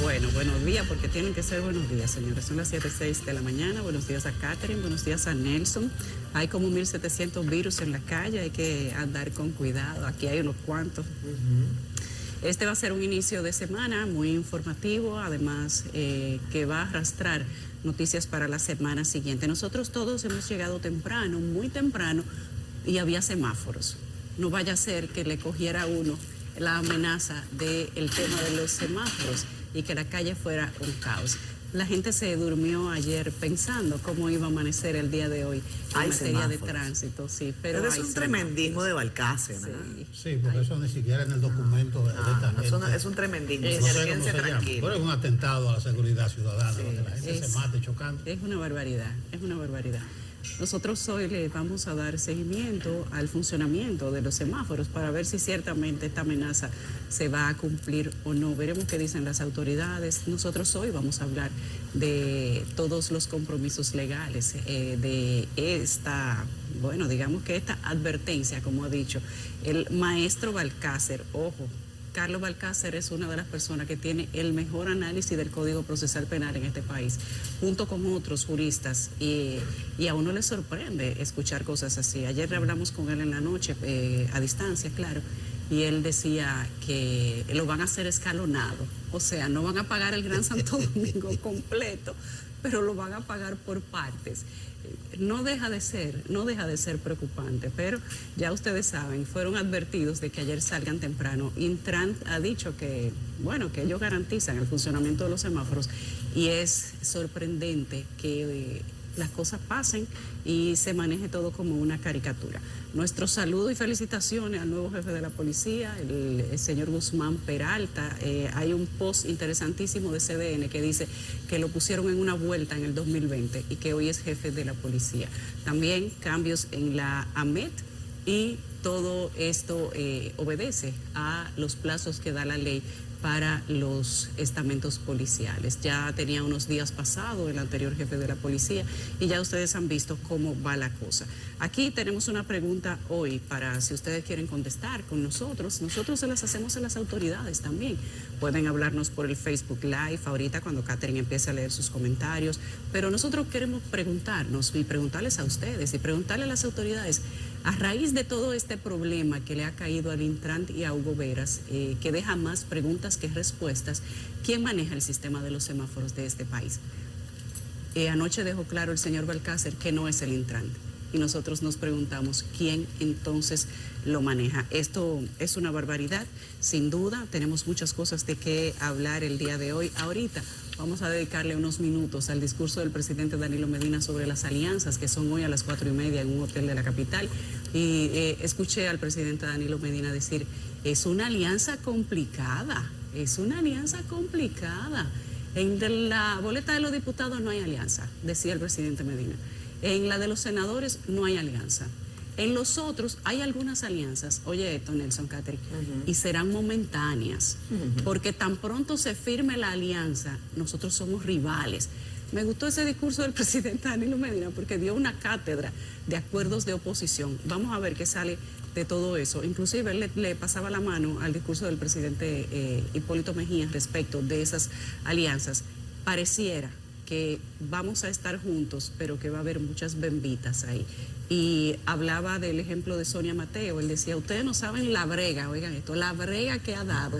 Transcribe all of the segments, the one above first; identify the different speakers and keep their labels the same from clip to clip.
Speaker 1: Bueno, buenos días, porque tienen que ser buenos días, señores. Son las 7:06 de la mañana. Buenos días a Catherine, buenos días a Nelson. Hay como 1.700 virus en la calle, hay que andar con cuidado. Aquí hay unos cuantos. Este va a ser un inicio de semana muy informativo, además que va a arrastrar noticias para la semana siguiente. Nosotros todos hemos llegado temprano, muy temprano, y había semáforos. No vaya a ser que le cogiera a uno la amenaza del tema de los semáforos y que la calle fuera un caos. La gente se durmió ayer pensando cómo iba a amanecer el día de hoy en materia de tránsito, sí, pero
Speaker 2: es un tremendismo de Balcácer, ¿no?
Speaker 3: Sí, porque eso ni siquiera en el documento de esta gente.
Speaker 2: Es un tremendismo,
Speaker 3: No sé cómo se llama, pero es un atentado a la seguridad ciudadana, donde la gente se mate chocando.
Speaker 1: Es una barbaridad, es una barbaridad. Nosotros hoy le vamos a dar seguimiento al funcionamiento de los semáforos para ver si ciertamente esta amenaza se va a cumplir o no. Veremos qué dicen las autoridades. Nosotros hoy vamos a hablar de todos los compromisos legales, de esta, bueno, digamos que esta advertencia, como ha dicho el maestro Balcácer. Ojo, Carlos Balcácer es una de las personas que tiene el mejor análisis del Código Procesal Penal en este país, junto con otros juristas, y a uno le sorprende escuchar cosas así. Ayer hablamos con él en la noche, a distancia, claro, y él decía que lo van a hacer escalonado, o sea, no van a pagar el Gran Santo Domingo completo, pero lo van a pagar por partes. No deja de ser preocupante, pero ya ustedes saben, fueron advertidos de que ayer salgan temprano. Intran ha dicho que, bueno, que ellos garantizan el funcionamiento de los semáforos y es sorprendente que las cosas pasen y se maneje todo como una caricatura. Nuestro saludo y felicitaciones al nuevo jefe de la policía, el señor Guzmán Peralta. Hay un post interesantísimo de CDN que dice que lo pusieron en una vuelta en el 2020 y que hoy es jefe de la policía. También cambios en la AMET y todo esto obedece a los plazos que da la ley para los estamentos policiales. Ya tenía unos días pasado el anterior jefe de la policía y ya ustedes han visto cómo va la cosa. Aquí tenemos una pregunta hoy para si ustedes quieren contestar con nosotros. Nosotros se las hacemos a las autoridades también. Pueden hablarnos por el Facebook Live ahorita cuando Catherine empiece a leer sus comentarios, pero nosotros queremos preguntarnos y preguntarles a ustedes y preguntarle a las autoridades a raíz de todo este problema que le ha caído al Intran y a Hugo Veras, que deja más preguntas que respuestas. ¿Quién maneja el sistema de los semáforos de este país? Anoche dejó claro el señor Balcácer que no es el Intran. Y nosotros nos preguntamos quién entonces lo maneja. Esto es una barbaridad, sin duda. Tenemos muchas cosas de qué hablar el día de hoy. Ahorita vamos a dedicarle unos minutos al discurso del presidente Danilo Medina sobre las alianzas que son hoy a las 4:30 en un hotel de la capital. Y escuché al presidente Danilo Medina decir, es una alianza complicada, es una alianza complicada. En la boleta de los diputados no hay alianza, decía el presidente Medina. En la de los senadores no hay alianza. En los otros hay algunas alianzas, oye esto, Nelson, Catherine, y serán momentáneas, porque tan pronto se firme la alianza, nosotros somos rivales. Me gustó ese discurso del presidente Danilo Medina porque dio una cátedra de acuerdos de oposición. Vamos a ver qué sale de todo eso. Inclusive le pasaba la mano al discurso del presidente Hipólito Mejía respecto de esas alianzas. Pareciera que vamos a estar juntos, pero que va a haber muchas bembitas ahí. Y hablaba del ejemplo de Sonia Mateo. Él decía, ustedes no saben la brega, oigan esto, la brega que ha dado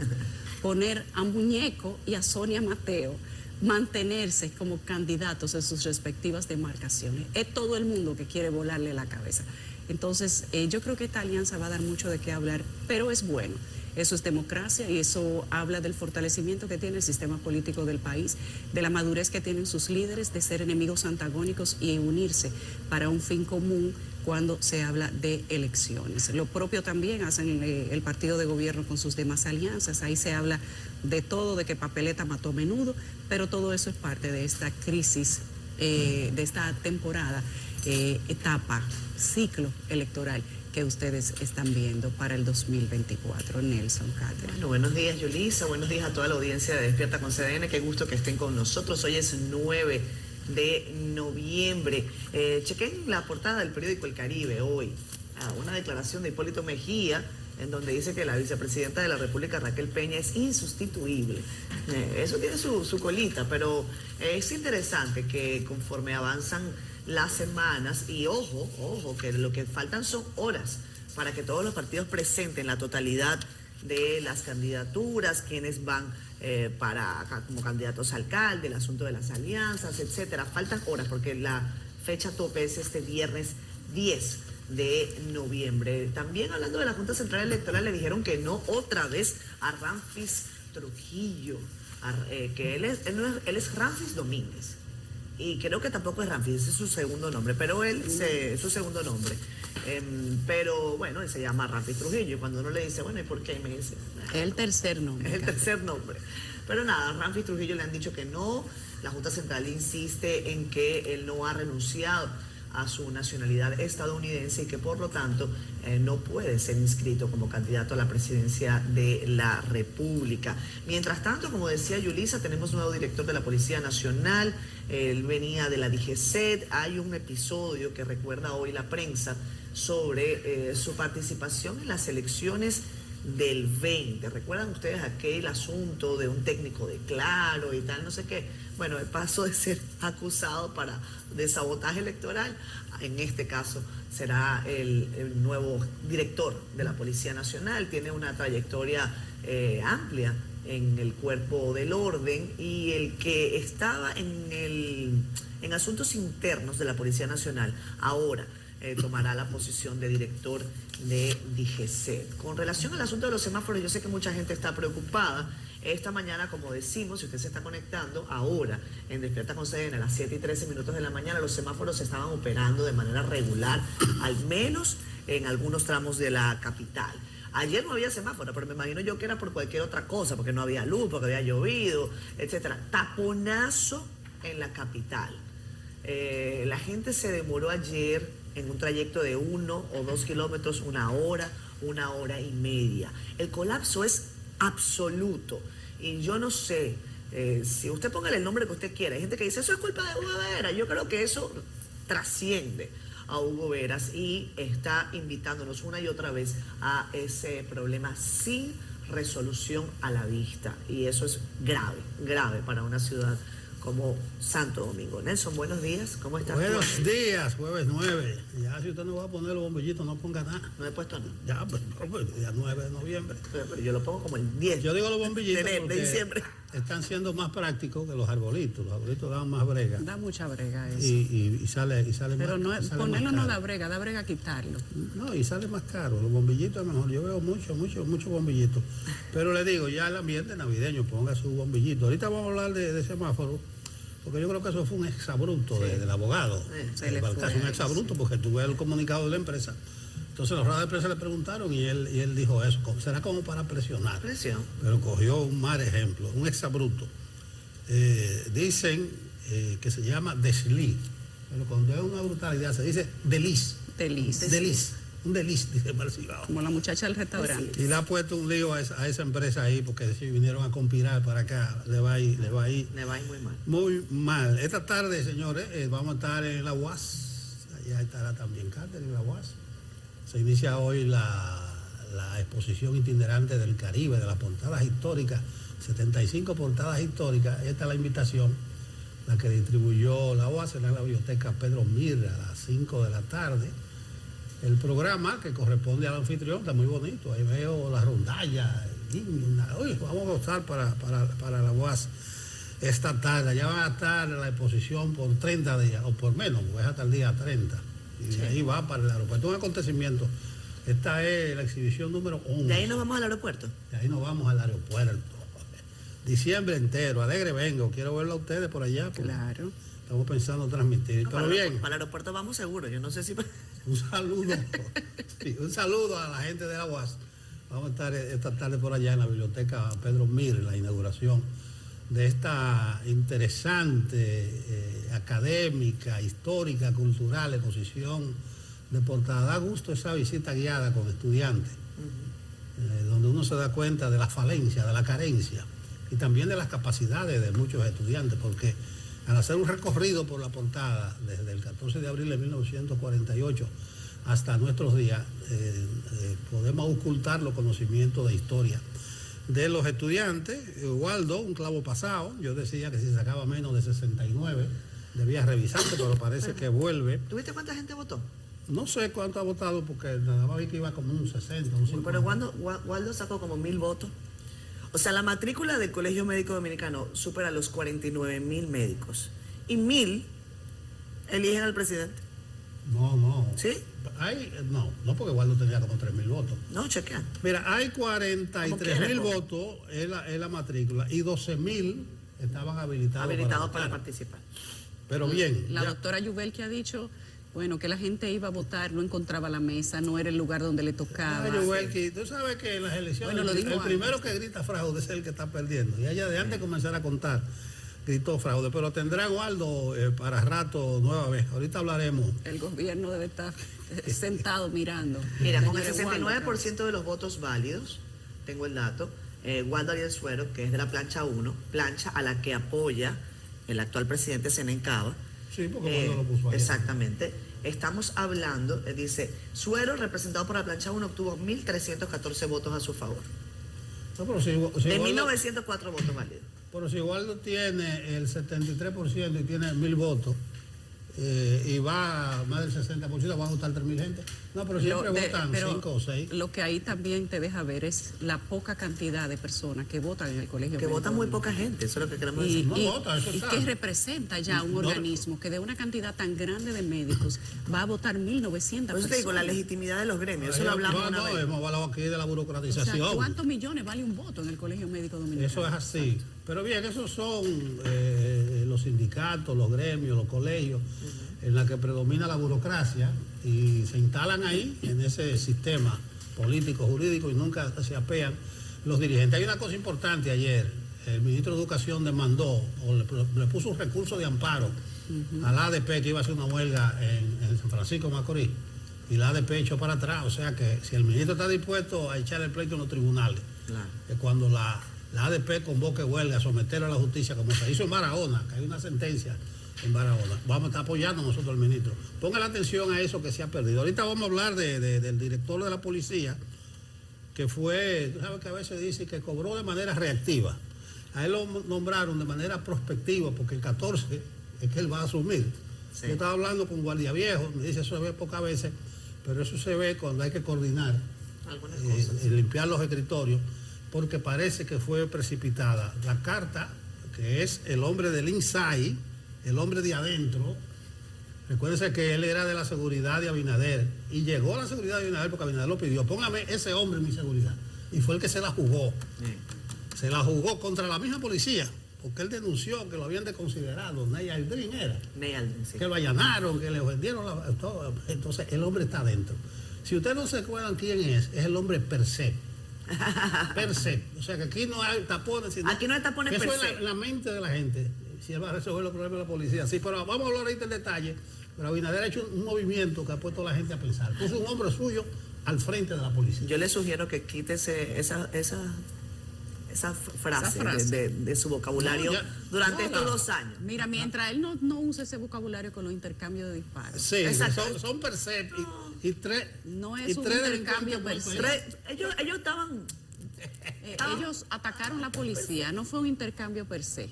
Speaker 1: poner a Muñeco y a Sonia Mateo mantenerse como candidatos en sus respectivas demarcaciones. Es todo el mundo que quiere volarle la cabeza. Entonces, yo creo que esta alianza va a dar mucho de qué hablar, pero es bueno. Eso es democracia y eso habla del fortalecimiento que tiene el sistema político del país, de la madurez que tienen sus líderes de ser enemigos antagónicos y unirse para un fin común cuando se habla de elecciones. Lo propio también hacen el partido de gobierno con sus demás alianzas. Ahí se habla de todo, de que papeleta mató menudo, pero todo eso es parte de esta crisis, de esta temporada, etapa, ciclo electoral que ustedes están viendo para el 2024. Nelson, Catherine.
Speaker 2: Bueno, buenos días, Yulisa, buenos días a toda la audiencia de Despierta con CDN, qué gusto que estén con nosotros. Hoy es 9 de noviembre. Chequen la portada del periódico El Caribe hoy, una declaración de Hipólito Mejía, en donde dice que la vicepresidenta de la República, Raquel Peña, es insustituible. Eso tiene su colita, pero es interesante que conforme avanzan las semanas, y ojo, que lo que faltan son horas para que todos los partidos presenten la totalidad de las candidaturas, quienes van como candidatos a alcalde, el asunto de las alianzas, etcétera. Faltan horas porque la fecha tope es este viernes 10 de noviembre. También hablando de la Junta Central Electoral, le dijeron que no otra vez a Ramfis Trujillo, que él es Ramfis Domínguez. Y creo que tampoco es Ramfis, ese es su segundo nombre, pero es su segundo nombre. Pero bueno, él se llama Ramfis Trujillo, y cuando uno le dice, bueno, ¿y por qué? Me dice,
Speaker 1: es el tercer nombre.
Speaker 2: Es el tercer nombre. Pero nada, a Ramfis Trujillo le han dicho que no. La Junta Central insiste en que él no ha renunciado a su nacionalidad estadounidense y que por lo tanto no puede ser inscrito como candidato a la presidencia de la República. Mientras tanto, como decía Yulisa, tenemos nuevo director de la Policía Nacional. Él venía de la DGCET. Hay un episodio que recuerda hoy la prensa sobre su participación en las elecciones del 20. ¿Recuerdan ustedes aquel asunto de un técnico de Claro y tal, no sé qué? Bueno, el paso de ser acusado de sabotaje electoral, en este caso será el nuevo director de la Policía Nacional. Tiene una trayectoria amplia en el cuerpo del orden, y el que estaba en asuntos internos de la Policía Nacional ahora tomará la posición de director de DGCET. Con relación al asunto de los semáforos, yo sé que mucha gente está preocupada. Esta mañana, como decimos, si usted se está conectando ahora en Despierta con CDN a las 7:13 de la mañana, los semáforos se estaban operando de manera regular, al menos en algunos tramos de la capital. Ayer no había semáforo, pero me imagino yo que era por cualquier otra cosa, porque no había luz, porque había llovido, etcétera. Taponazo en la capital. La gente se demoró ayer en un trayecto de 1 o 2 kilómetros, una hora y media. El colapso es absoluto. Y yo no sé, si usted póngale el nombre que usted quiera. Hay gente que dice, eso es culpa de Hugo Veras. Yo creo que eso trasciende a Hugo Veras y está invitándonos una y otra vez a ese problema sin resolución a la vista. Y eso es grave para una ciudad como Santo Domingo. Nelson, buenos días, ¿cómo estás?
Speaker 3: Buenos días, jueves 9. Ya si usted no va a poner los bombillitos, no ponga nada.
Speaker 2: No he puesto nada.
Speaker 3: Ya, pues, día 9 de noviembre.
Speaker 2: Pero yo lo pongo como el 10.
Speaker 3: Yo digo los bombillitos
Speaker 2: de diciembre.
Speaker 3: Están siendo más prácticos que los arbolitos. Los arbolitos dan más brega.
Speaker 1: Da mucha brega eso.
Speaker 3: Y sale
Speaker 1: pero
Speaker 3: más,
Speaker 1: no, ponerlo no da brega quitarlo.
Speaker 3: No, y sale más caro. Los bombillitos es mejor. Yo veo muchos bombillitos. Pero le digo, ya el ambiente navideño, ponga su bombillito. Ahorita vamos a hablar de semáforo, porque yo creo que eso fue un exabrupto del abogado. Un exabrupto, porque tuve el comunicado de la empresa. Entonces los radios de prensa le preguntaron y él dijo eso, será como para presionar.
Speaker 2: Presión.
Speaker 3: Pero cogió un mal ejemplo, un exabrupto. Dicen que se llama desliz, pero cuando es una brutalidad se dice deliz. Deliz. Un deliz, dice Marcibao.
Speaker 1: Como la muchacha del restaurante.
Speaker 3: Y le ha puesto un lío a esa empresa ahí, porque si vinieron a conspirar para acá, le va a ir
Speaker 2: muy mal.
Speaker 3: Muy mal. Esta tarde, señores, vamos a estar en la UAS. Allá estará también Carter en la UAS. Se inicia hoy la exposición itinerante del Caribe, de las portadas históricas, 75 portadas históricas. Esta es la invitación, la que distribuyó la UAS en la biblioteca Pedro Mir a las 5 de la tarde. El programa que corresponde al anfitrión está muy bonito. Ahí veo la rondalla, Uy, vamos a gozar para la UAS esta tarde. Ya va a estar la exposición por 30 días, o por menos, porque es hasta el día 30. Y de ahí va para el aeropuerto. Un acontecimiento. Esta es la exhibición número 11.
Speaker 2: ¿De ahí nos vamos al aeropuerto?
Speaker 3: De ahí nos vamos al aeropuerto. Diciembre entero, alegre vengo. Quiero verlo a ustedes por allá.
Speaker 1: Claro.
Speaker 3: Estamos pensando transmitir. Pero bien.
Speaker 2: Para el aeropuerto vamos seguro. Yo no sé si...
Speaker 3: Un saludo a la gente de la UAS. Vamos a estar esta tarde por allá en la biblioteca Pedro Mir, la inauguración de esta interesante, académica, histórica, cultural, exposición de portada. Da gusto esa visita guiada con estudiantes, donde uno se da cuenta de la falencia, de la carencia y también de las capacidades de muchos estudiantes, porque al hacer un recorrido por la portada desde el 14 de abril de 1948 hasta nuestros días, podemos ocultar los conocimientos de historia de los estudiantes. Waldo, un clavo pasado, yo decía que si sacaba menos de 69 debía revisarse, pero parece que vuelve.
Speaker 2: ¿Tuviste cuánta gente votó?
Speaker 3: No sé cuánto ha votado porque nada más vi que iba como un 60, un 50.
Speaker 2: Pero Waldo sacó como 1.000 votos. O sea, la matrícula del Colegio Médico Dominicano supera los 49.000 médicos. Y 1.000 eligen al presidente.
Speaker 3: No.
Speaker 2: ¿Sí?
Speaker 3: No, porque Waldo tenía como 3.000 votos.
Speaker 2: No, chequea.
Speaker 3: Mira, hay 43.000 votos en la matrícula y 12.000 estaban habilitados
Speaker 2: para participar.
Speaker 3: Pero bien.
Speaker 1: La doctora Yubel que ha dicho, bueno, que la gente iba a votar, no encontraba la mesa, no era el lugar donde le tocaba.
Speaker 3: Tú sabes que en las elecciones
Speaker 1: Bueno,
Speaker 3: el primero que grita fraude es el que está perdiendo. Y ella de antes de comenzar a contar, gritó fraude. Pero tendrá Waldo para rato nueva vez. Ahorita hablaremos.
Speaker 1: El gobierno debe estar sentado mirando.
Speaker 2: Mira, con el
Speaker 1: Señores,
Speaker 2: 69% de los votos válidos, tengo el dato, Waldo Ariel Suero, que es de la plancha 1, plancha a la que apoya el actual presidente Senencaba.
Speaker 3: Sí, porque Waldo lo puso ahí.
Speaker 2: Exactamente. Estamos hablando, dice, Suero, representado por la plancha 1, obtuvo 1.314 votos a su favor.
Speaker 3: No, pero si
Speaker 2: De
Speaker 3: Waldo,
Speaker 2: 1.904 votos válidos.
Speaker 3: pero si Waldo tiene el 73% y tiene 1.000 votos, y va más del 60%, va a votar 3.000 gente. No, pero siempre votan 5 o 6.
Speaker 1: Lo que ahí también te deja ver es la poca cantidad de personas que votan en el colegio.
Speaker 2: Que votan muy poca gente, eso es lo que queremos decir.
Speaker 1: Y que representa ya un organismo que de una cantidad tan grande de médicos va a votar 1.900 personas.
Speaker 2: Por eso te digo, la legitimidad de los gremios, eso lo hablamos una vez.
Speaker 3: Hemos hablado aquí de la burocratización.
Speaker 1: O sea, ¿cuántos millones vale un voto en el Colegio Médico Dominicano?
Speaker 3: Eso es así. Pero bien, esos son los sindicatos, los gremios, los colegios, en la que predomina la burocracia y se instalan ahí en ese sistema político, jurídico y nunca se apean los dirigentes. Hay una cosa importante ayer, el ministro de Educación demandó o le puso un recurso de amparo a la ADP que iba a hacer una huelga en San Francisco de Macorís y la ADP echó para atrás. O sea que si el ministro está dispuesto a echar el pleito en los tribunales,
Speaker 2: Claro.
Speaker 3: cuando la ADP convoque huelga, someterlo a la justicia, como se hizo en Barahona, que hay una sentencia en Barahona, vamos a estar apoyando nosotros al ministro. Ponga la atención a eso que se ha perdido. Ahorita vamos a hablar del director de la policía, que fue, tú sabes que a veces dice que cobró de manera reactiva. A él lo nombraron de manera prospectiva, porque el 14 es que él va a asumir.
Speaker 2: Sí.
Speaker 3: Yo estaba hablando con Guardia Viejo, me dice eso se ve pocas veces, pero eso se ve cuando hay que coordinar,
Speaker 2: Algunas cosas.
Speaker 3: limpiar los escritorios, porque parece que fue precipitada. La carta, que es el hombre del inside, el hombre de adentro, recuérdense que él era de la seguridad de Abinader, y llegó a la seguridad de Abinader porque Abinader lo pidió, póngame ese hombre en mi seguridad, y fue el que se la jugó. Se la jugó contra la misma policía, porque él denunció que lo habían desconsiderado, Ney Aldrin era,
Speaker 2: Sí.
Speaker 3: que lo allanaron, que le vendieron todo. Entonces el hombre está adentro. Si ustedes no se acuerdan quién es el hombre per se. Per se. O sea que aquí no hay tapones, sino
Speaker 2: Aquí no hay tapones
Speaker 3: que
Speaker 2: per
Speaker 3: eso
Speaker 2: se.
Speaker 3: es la mente de la gente. Si él va a resolver los problemas de la policía. Sí, pero vamos a hablar ahorita en detalle. Pero Abinader ha hecho un movimiento que ha puesto a la gente a pensar. Puso un hombre suyo al frente de la policía.
Speaker 2: Yo le sugiero que quítese esa frase, de su vocabulario
Speaker 3: No, ya,
Speaker 2: durante
Speaker 3: no,
Speaker 2: estos
Speaker 3: no.
Speaker 2: 2 años.
Speaker 1: Mira, mientras él no use ese vocabulario con los intercambios de disparos.
Speaker 3: Sí,
Speaker 2: Exacto.
Speaker 3: son per se y tres.
Speaker 1: No
Speaker 3: y
Speaker 1: es un
Speaker 3: tres
Speaker 1: intercambio
Speaker 3: delincuentes
Speaker 1: per
Speaker 3: por
Speaker 1: se.
Speaker 3: país.
Speaker 2: Ellos estaban...
Speaker 1: Ellos atacaron la policía, no fue un intercambio per se.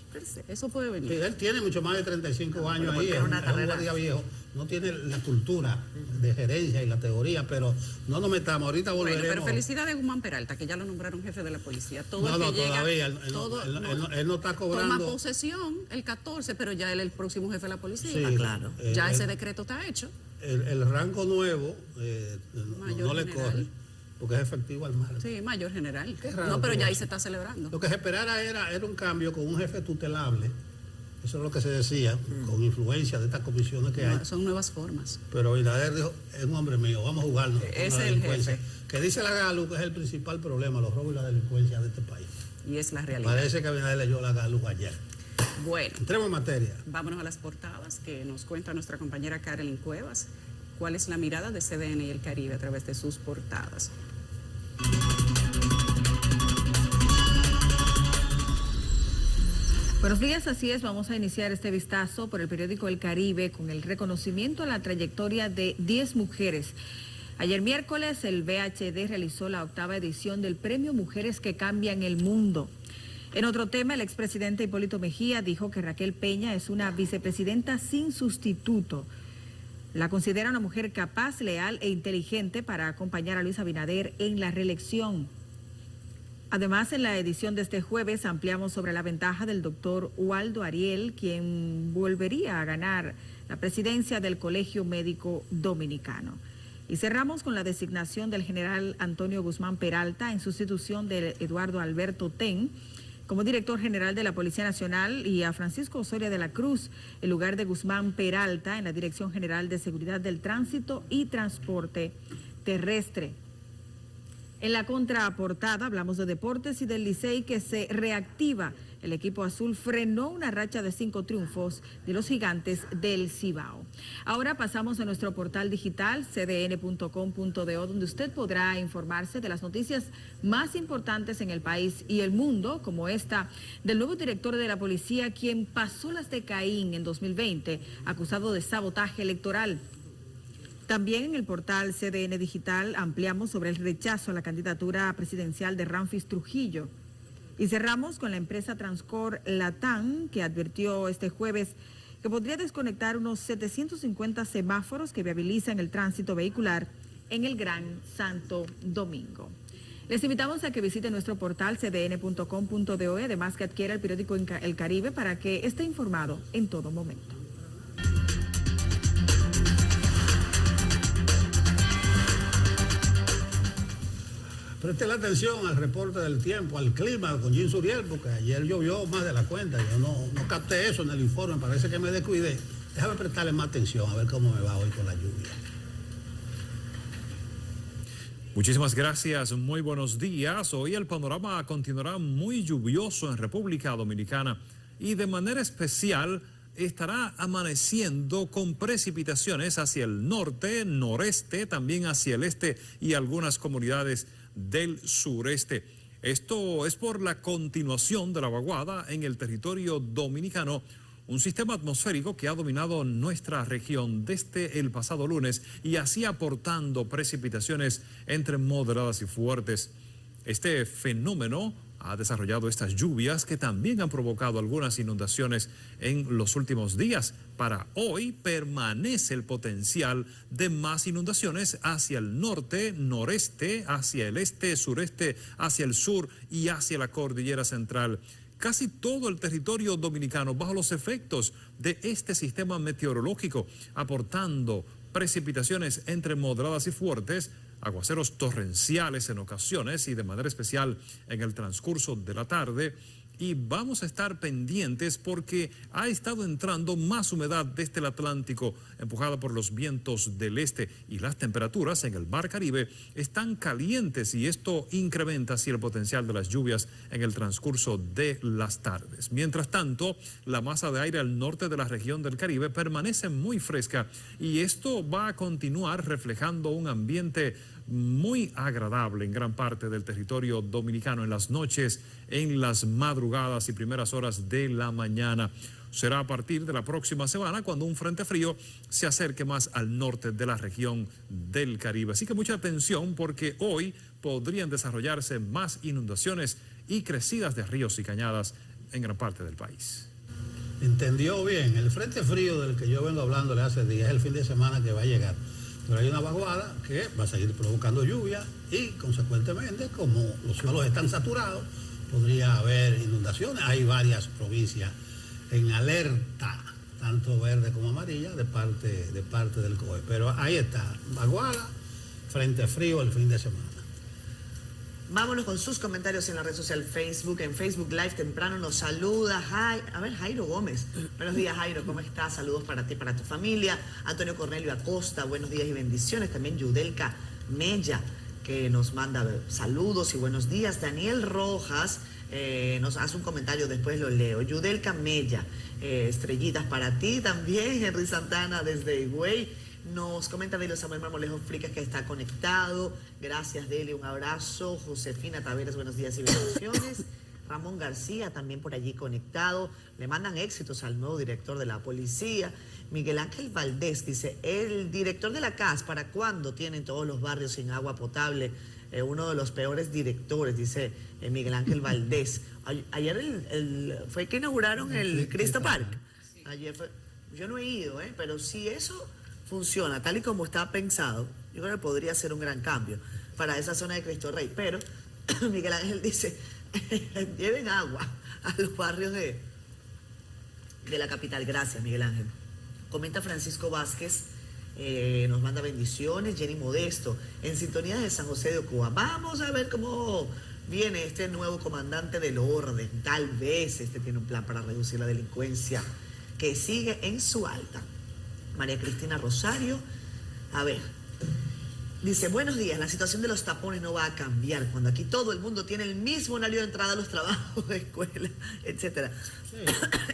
Speaker 1: Eso puede
Speaker 3: Sí,
Speaker 1: venir.
Speaker 3: él tiene mucho más de 35 años
Speaker 2: porque
Speaker 3: ahí,
Speaker 2: era
Speaker 3: es un
Speaker 2: una carrera.
Speaker 3: guardia viejo, no tiene la cultura de gerencia y la teoría, pero no nos metamos, ahorita
Speaker 1: Bueno,
Speaker 3: volveremos.
Speaker 1: pero felicidades a Guzmán Peralta, que ya lo nombraron jefe de la policía. Todo
Speaker 3: No,
Speaker 1: el que
Speaker 3: no,
Speaker 1: llega,
Speaker 3: todavía, él no está
Speaker 1: toma
Speaker 3: cobrando.
Speaker 1: posesión el 14, pero ya él es el próximo jefe de la policía.
Speaker 3: Sí,
Speaker 2: Ah, claro.
Speaker 1: Ya ese decreto está hecho.
Speaker 3: El rango nuevo
Speaker 1: Mayor
Speaker 3: no le
Speaker 1: general.
Speaker 3: corre, porque es efectivo al mar.
Speaker 1: Sí, mayor general.
Speaker 3: Qué raro
Speaker 1: No, pero
Speaker 3: todo
Speaker 1: ya ahí
Speaker 3: eso.
Speaker 1: se está celebrando.
Speaker 3: Lo que se esperara era un cambio con un jefe tutelable, eso es lo que se decía, con influencia de estas comisiones que hay.
Speaker 1: No, son nuevas formas.
Speaker 3: Pero Abinader dijo, es un hombre mío, vamos a jugarnos. con
Speaker 1: Ese
Speaker 3: la
Speaker 1: es el
Speaker 3: delincuencia.
Speaker 1: jefe.
Speaker 3: Que dice la GALU que es el principal problema, los robos y la delincuencia de este país.
Speaker 1: Y es la realidad.
Speaker 3: Parece que Abinader leyó la GALU ayer.
Speaker 1: Bueno,
Speaker 3: Entremos en materia.
Speaker 1: vámonos a las portadas que nos cuenta nuestra compañera Carolyn Cuevas. ¿Cuál es la mirada de CDN y el Caribe a través de sus portadas?
Speaker 4: Buenos días, así es, vamos a iniciar este vistazo por el periódico El Caribe con el reconocimiento a la trayectoria de 10 mujeres. Ayer miércoles el VHD realizó la 8ª edición del Premio Mujeres que Cambian el Mundo. En otro tema, el expresidente Hipólito Mejía dijo que Raquel Peña es una vicepresidenta sin sustituto. La considera una mujer capaz, leal e inteligente para acompañar a Luis Abinader en la reelección. Además, en la edición de este jueves ampliamos sobre la ventaja del doctor Waldo Ariel, quien volvería a ganar la presidencia del Colegio Médico Dominicano. Y cerramos con la designación del general Antonio Guzmán Peralta en sustitución de Eduardo Alberto Ten como director general de la Policía Nacional y a Francisco Osoria de la Cruz en lugar de Guzmán Peralta en la Dirección General de Seguridad del Tránsito y Transporte Terrestre. En la contraportada hablamos de deportes y del Licey que se reactiva. El equipo azul frenó una racha de 5 triunfos de los Gigantes del Cibao. Ahora pasamos a nuestro portal digital cdn.com.do, donde usted podrá informarse de las noticias más importantes en el país y el mundo, como esta del nuevo director de la policía, quien pasó las de Caín en 2020, acusado de sabotaje electoral. También en el portal CDN Digital ampliamos sobre el rechazo a la candidatura presidencial de Ramfis Trujillo. Y cerramos con la empresa Transcor Latam, que advirtió este jueves que podría desconectar unos 750 semáforos que viabilizan el tránsito vehicular en el Gran Santo Domingo. Les invitamos a que visiten nuestro portal cdn.com.do, además que adquiera el periódico El Caribe para que esté informado en todo momento.
Speaker 3: Preste la atención al reporte del tiempo, al clima con Jim Suriel, porque ayer llovió más de la cuenta. Yo no capté eso en el informe, parece que me descuidé. Déjame prestarle más atención a ver cómo me va hoy con la lluvia.
Speaker 5: Muchísimas gracias, muy buenos días. Hoy el panorama continuará muy lluvioso en República Dominicana y de manera especial estará amaneciendo con precipitaciones hacia el norte, noreste, también hacia el este y algunas comunidades del sureste. Esto es por la continuación de la vaguada en el territorio dominicano, un sistema atmosférico que ha dominado nuestra región desde el pasado lunes y así aportando precipitaciones entre moderadas y fuertes. Este fenómeno ha desarrollado estas lluvias que también han provocado algunas inundaciones en los últimos días. Para hoy permanece el potencial de más inundaciones hacia el norte, noreste, hacia el este, sureste, hacia el sur y hacia la cordillera central. Casi todo el territorio dominicano bajo los efectos de este sistema meteorológico, aportando precipitaciones entre moderadas y fuertes, aguaceros torrenciales en ocasiones y de manera especial en el transcurso de la tarde. Y vamos a estar pendientes porque ha estado entrando más humedad desde el Atlántico, empujada por los vientos del este, y las temperaturas en el Mar Caribe están calientes y esto incrementa así el potencial de las lluvias en el transcurso de las tardes. Mientras tanto, la masa de aire al norte de la región del Caribe permanece muy fresca y esto va a continuar reflejando un ambiente muy agradable en gran parte del territorio dominicano en las noches, en las madrugadas y primeras horas de la mañana. Será a partir de la próxima semana cuando un frente frío se acerque más al norte de la región del Caribe. Así que mucha atención porque hoy podrían desarrollarse más inundaciones y crecidas de ríos y cañadas en gran parte del país.
Speaker 3: Entendió bien, el frente frío del que yo vengo hablándole hace días es el fin de semana que va a llegar. Pero hay una vaguada que va a seguir provocando lluvia y, consecuentemente, como los suelos están saturados, podría haber inundaciones. Hay varias provincias en alerta, tanto verde como amarilla, de parte del COE. Pero ahí está, vaguada, frente frío el fin de semana.
Speaker 2: Vámonos con sus comentarios en la red social Facebook. En Facebook Live temprano nos saluda Jairo Gómez. Buenos días, Jairo, ¿cómo estás? Saludos para ti, para tu familia. Antonio Cornelio Acosta, buenos días y bendiciones. También Yudelka Mella, que nos manda saludos y buenos días. Daniel Rojas nos hace un comentario, después lo leo. Yudelka Mella, estrellitas para ti también. Henry Santana desde Higüey. Nos comenta Delio Samuel Marmolejo Fricas que está conectado. Gracias, Delio, un abrazo. Josefina Taveras, buenos días y bendiciones. Ramón García también por allí conectado. Le mandan éxitos al nuevo director de la policía. Miguel Ángel Valdés dice, el director de la CAS, ¿para cuándo tienen todos los barrios sin agua potable? Uno de los peores directores, dice Miguel Ángel Valdés. Ayer fue que inauguraron el Cristo Park. Ayer fue, yo no he ido, pero si eso funciona tal y como está pensado, yo creo que podría ser un gran cambio para esa zona de Cristo Rey. Pero Miguel Ángel dice, lleven agua a los barrios de la capital. Gracias, Miguel Ángel. Comenta Francisco Vázquez, nos manda bendiciones. Jenny Modesto, en sintonía de San José de Ocoa. Vamos a ver cómo viene este nuevo comandante del orden. Tal vez este tiene un plan para reducir la delincuencia que sigue en su alta. María Cristina Rosario, a ver, dice, buenos días, la situación de los tapones no va a cambiar cuando aquí todo el mundo tiene el mismo horario de entrada a los trabajos, de escuela, etcétera. Sí.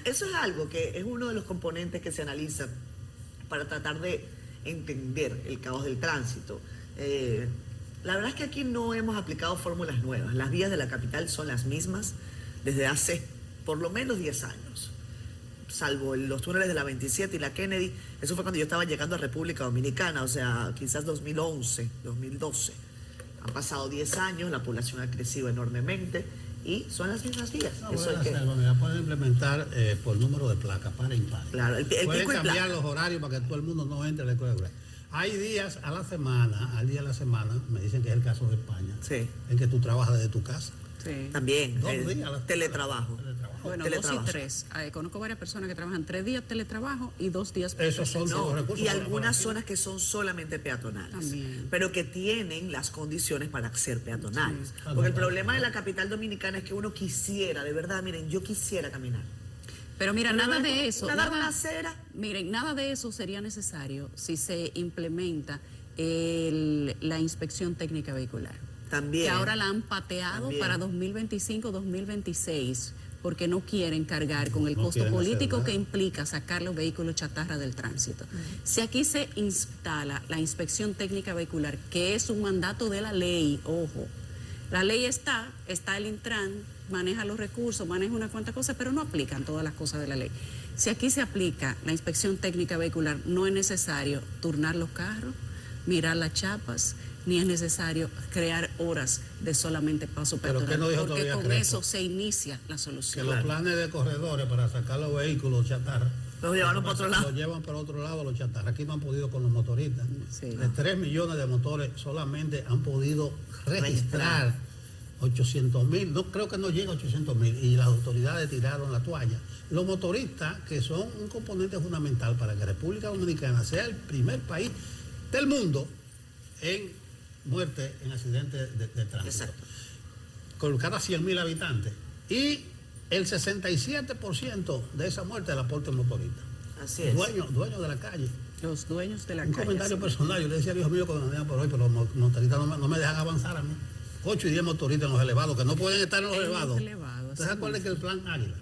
Speaker 2: Eso es algo que es uno de los componentes que se analiza para tratar de entender el caos del tránsito. La verdad es que aquí no hemos aplicado fórmulas nuevas. Las vías de la capital son las mismas desde hace por lo menos 10 años. Salvo los túneles de la 27 y la Kennedy, eso fue cuando yo estaba llegando a República Dominicana, o sea, quizás 2011, 2012. Han pasado 10 años, la población ha crecido enormemente y son las mismas vías.
Speaker 3: No,
Speaker 2: eso hay que...
Speaker 3: pueden implementar por número de placa, par e impar.
Speaker 2: Claro,
Speaker 3: pueden cambiar los horarios para que todo el mundo no entre a la escuela. Hay días a la semana, al día de la semana, me dicen que es el caso de España,
Speaker 2: sí,
Speaker 3: en que tú trabajas desde tu casa.
Speaker 1: Sí.
Speaker 2: También,
Speaker 3: 2 días a la
Speaker 2: teletrabajo.
Speaker 1: Bueno,
Speaker 2: teletrabajo.
Speaker 1: 2 y 3. Conozco varias personas que trabajan 3 días teletrabajo y 2 días.
Speaker 3: Esos son todos los recursos.
Speaker 2: Y algunas zonas que son solamente peatonales,
Speaker 1: también,
Speaker 2: pero que tienen las condiciones para ser peatonales.
Speaker 1: Sí.
Speaker 2: Porque el problema de la capital dominicana es que uno quisiera, de verdad, miren, yo quisiera caminar.
Speaker 1: Pero mira,
Speaker 2: Pero
Speaker 1: nada
Speaker 2: no,
Speaker 1: de eso.
Speaker 2: nadar una acera.
Speaker 1: Miren, nada de eso sería necesario si se implementa la inspección técnica vehicular.
Speaker 2: También.
Speaker 1: Que ahora la han pateado
Speaker 2: También.
Speaker 1: para 2025-2026 porque no quieren cargar con el
Speaker 3: No
Speaker 1: costo
Speaker 3: quieren
Speaker 1: político
Speaker 3: hacer
Speaker 1: que
Speaker 3: nada.
Speaker 1: implica sacar los vehículos chatarra del tránsito. Si aquí se instala la inspección técnica vehicular, que es un mandato de la ley, ojo, la ley está el Intran, maneja los recursos, maneja una cuanta cosas, pero no aplican todas las cosas de la ley. Si aquí se aplica la inspección técnica vehicular, no es necesario turnar los carros, mirar las chapas, ni es necesario crear horas de solamente paso
Speaker 3: Pero
Speaker 1: peatonal,
Speaker 3: ¿qué no dijo
Speaker 1: porque
Speaker 3: todavía
Speaker 1: con
Speaker 3: Crespo?
Speaker 1: eso se inicia la
Speaker 3: Que
Speaker 1: solución.
Speaker 3: los planes de corredores para sacar los vehículos chatarra
Speaker 2: Los llevaron para otro lado.
Speaker 3: Los llevan para otro lado los chatarras. Aquí no han podido con los motoristas.
Speaker 1: Sí.
Speaker 3: De 3 millones de motores solamente han podido registrar 800.000. No creo que no llegue a 800.000 y las autoridades tiraron la toalla. Los motoristas, que son un componente fundamental para que República Dominicana sea el primer país del mundo en muerte en accidentes de tránsito.
Speaker 2: Exacto.
Speaker 3: Con cada 100.000 habitantes. Y el 67% de esa muerte la aporta el motorista.
Speaker 2: Así es.
Speaker 3: Dueño de la calle.
Speaker 1: Los dueños de la
Speaker 3: Un
Speaker 1: calle.
Speaker 3: comentario
Speaker 1: sí.
Speaker 3: personal, yo le decía al hijo mío cuando venía por hoy, pero los motoristas no me dejan avanzar a mí. 8 y 10 motoristas en los elevados, que no pueden estar en los
Speaker 1: En los
Speaker 3: elevados.
Speaker 1: elevados,
Speaker 3: ¿Ustedes se
Speaker 1: sí.
Speaker 3: acuerdan que el plan Águila?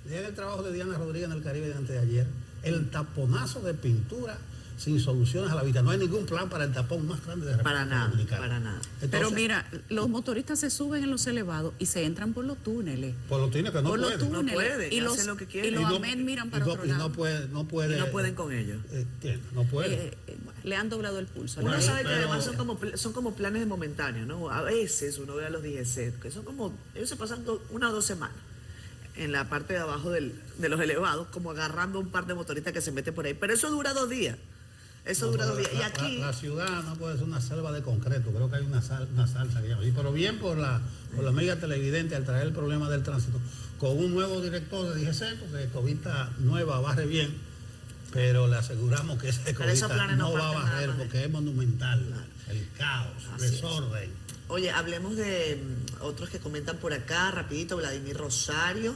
Speaker 3: En el trabajo de Diana Rodríguez en el Caribe de antes de ayer, el taponazo de pintura sin soluciones a la vista. No hay ningún plan para el tapón más grande de República
Speaker 2: Para nada,
Speaker 3: Dominicana.
Speaker 2: para nada.
Speaker 3: Entonces,
Speaker 1: Pero mira, los motoristas se suben en los elevados y se entran por los túneles.
Speaker 3: por los túneles que no
Speaker 1: por los
Speaker 3: pueden.
Speaker 1: túneles.
Speaker 2: No pueden,
Speaker 1: y
Speaker 2: hacen
Speaker 1: los,
Speaker 2: lo que quieren.
Speaker 1: y los
Speaker 3: Y no-
Speaker 1: AMED miran para
Speaker 3: y no-
Speaker 1: otro
Speaker 3: y
Speaker 1: lado.
Speaker 3: no puede,
Speaker 2: Y no pueden con ellos.
Speaker 3: no puede.
Speaker 1: Le han doblado el pulso.
Speaker 2: Uno
Speaker 3: Bueno,
Speaker 2: sabe que
Speaker 3: pero-
Speaker 2: además son como planes momentáneos, ¿no? A veces uno ve a los DGC, que son como, ellos se pasan 1 o 2 semanas en la parte de abajo de los elevados, como agarrando un par de motoristas que se meten por ahí. Pero eso dura 2 días. Eso dura 2 días. Y aquí,
Speaker 3: La ciudad no puede ser una selva de concreto, creo que hay una salsa que llama así, pero bien por la amiga televidente al traer el problema del tránsito, con un nuevo director de DGC, porque Ecovista nueva barre bien, pero le aseguramos que ese
Speaker 2: Pero esos
Speaker 3: Ecovista
Speaker 2: planes no
Speaker 3: no va a
Speaker 2: parten nada
Speaker 3: barrer
Speaker 2: más de-
Speaker 3: porque es monumental, el caos,
Speaker 2: Así es.
Speaker 3: desorden.
Speaker 2: oye, hablemos de otros que comentan por acá, rapidito, Vladimir Rosario.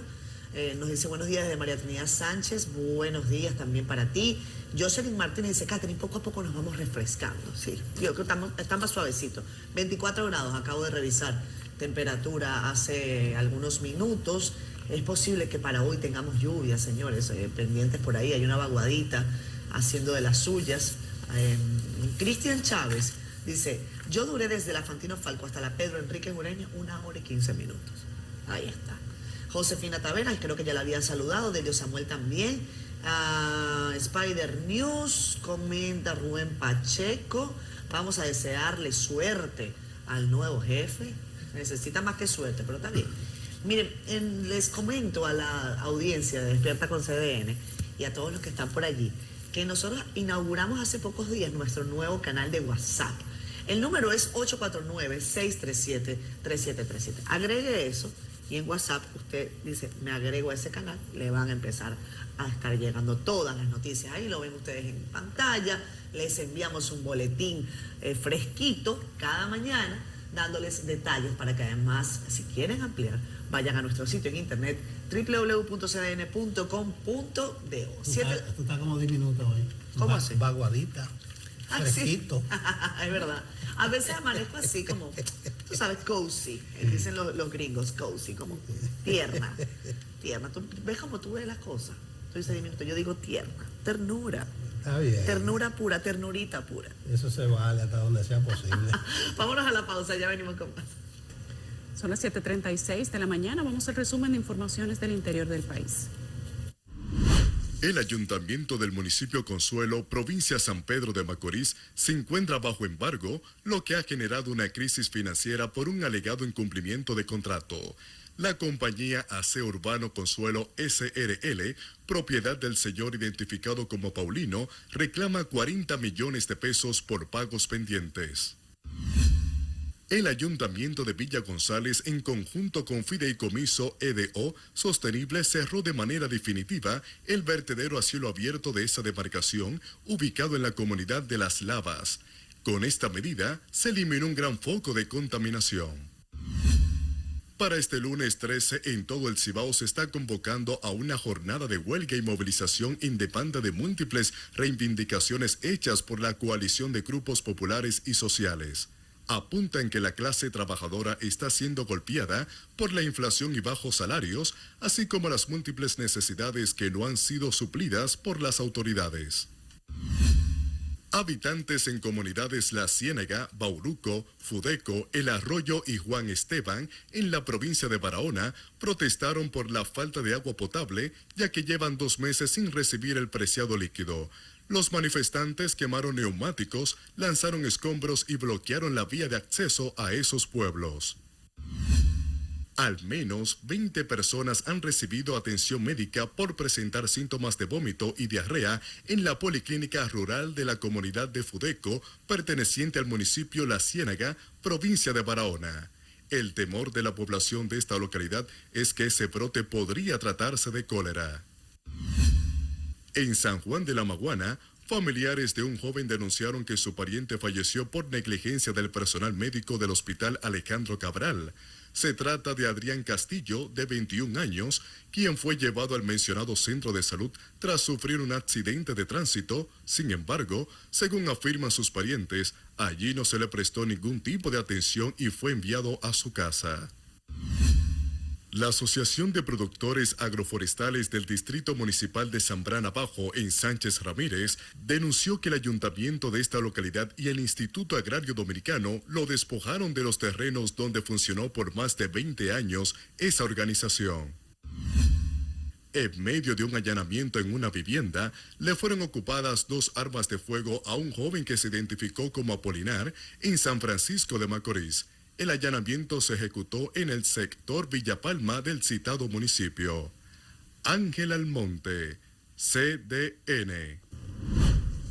Speaker 2: Nos dice buenos días desde María Trinidad Sánchez, buenos días también para ti. Jocelyn Martínez dice, Catherine, poco a poco nos vamos refrescando. Sí, yo creo que está más suavecito. 24 grados, acabo de revisar temperatura hace algunos minutos. Es posible que para hoy tengamos lluvia, señores, pendientes por ahí. Hay una vaguadita haciendo de las suyas. Cristian Chávez dice, yo duré desde la Fantino Falco hasta la Pedro Enrique Ureña 1 hora y 15 minutos. Ahí está. Josefina Taveras, creo que ya la había saludado, Delio Samuel también. Spider News, comenta Rubén Pacheco. Vamos a desearle suerte al nuevo jefe. Necesita más que suerte, pero está bien. Miren, les comento a la audiencia de Despierta con CDN y a todos los que están por allí que nosotros inauguramos hace pocos días nuestro nuevo canal de WhatsApp. El número es 849-637-3737. Agregue eso y en WhatsApp usted dice, me agrego a ese canal, le van a empezar a estar llegando todas las noticias. Ahí lo ven ustedes en pantalla, les enviamos un boletín fresquito cada mañana, dándoles detalles para que además, si quieren ampliar, vayan a nuestro sitio en internet www.cdn.com.do.
Speaker 3: Tú estás como diminuto hoy.
Speaker 2: ¿Cómo así?
Speaker 3: Vaguadita, fresquito.
Speaker 2: Sí. Es verdad. A veces amanezco así como, tú sabes, cozy. Dicen los gringos, cozy, como tierna. Tierna. ¿Tú ves cómo tú ves las cosas? Tú dices diminuto, yo digo tierna, ternura.
Speaker 3: Está bien.
Speaker 2: Ternura pura, ternurita pura.
Speaker 3: Eso se vale hasta donde sea posible.
Speaker 2: Vámonos a la pausa, ya venimos con más.
Speaker 1: Son las 7:36 de la mañana. Vamos al resumen de informaciones del interior del país.
Speaker 6: El ayuntamiento del municipio Consuelo, provincia San Pedro de Macorís, se encuentra bajo embargo, lo que ha generado una crisis financiera por un alegado incumplimiento de contrato. La compañía Aseo Urbano Consuelo SRL, propiedad del señor identificado como Paulino, reclama 40 millones de pesos por pagos pendientes. El Ayuntamiento de Villa González, en conjunto con Fideicomiso EDO Sostenible, cerró de manera definitiva el vertedero a cielo abierto de esa demarcación, ubicado en la comunidad de Las Lavas. Con esta medida, se eliminó un gran foco de contaminación. Para este lunes 13, en todo el Cibao se está convocando a una jornada de huelga y movilización en demanda de múltiples reivindicaciones hechas por la coalición de grupos populares y sociales. Apuntan que la clase trabajadora está siendo golpeada por la inflación y bajos salarios, así como las múltiples necesidades que no han sido suplidas por las autoridades. Habitantes en comunidades La Ciénaga, Bauruco, Fudeco, El Arroyo y Juan Esteban, en la provincia de Barahona, protestaron por la falta de agua potable, ya que llevan 2 meses sin recibir el preciado líquido. Los manifestantes quemaron neumáticos, lanzaron escombros y bloquearon la vía de acceso a esos pueblos. Al menos 20 personas han recibido atención médica por presentar síntomas de vómito y diarrea en la policlínica rural de la comunidad de Fudeco, perteneciente al municipio La Ciénaga, provincia de Barahona. El temor de la población de esta localidad es que ese brote podría tratarse de cólera. En San Juan de la Maguana, familiares de un joven denunciaron que su pariente falleció por negligencia del personal médico del Hospital Alejandro Cabral. Se trata de Adrián Castillo, de 21 años, quien fue llevado al mencionado centro de salud tras sufrir un accidente de tránsito. Sin embargo, según afirman sus parientes, allí no se le prestó ningún tipo de atención y fue enviado a su casa. La Asociación de Productores Agroforestales del Distrito Municipal de Zambrana Bajo, en Sánchez Ramírez, denunció que el ayuntamiento de esta localidad y el Instituto Agrario Dominicano lo despojaron de los terrenos donde funcionó por más de 20 años esa organización. En medio de un allanamiento en una vivienda, le fueron ocupadas 2 armas de fuego a un joven que se identificó como Apolinar en San Francisco de Macorís. El allanamiento se ejecutó en el sector Villa Palma del citado municipio. Ángel Almonte, CDN.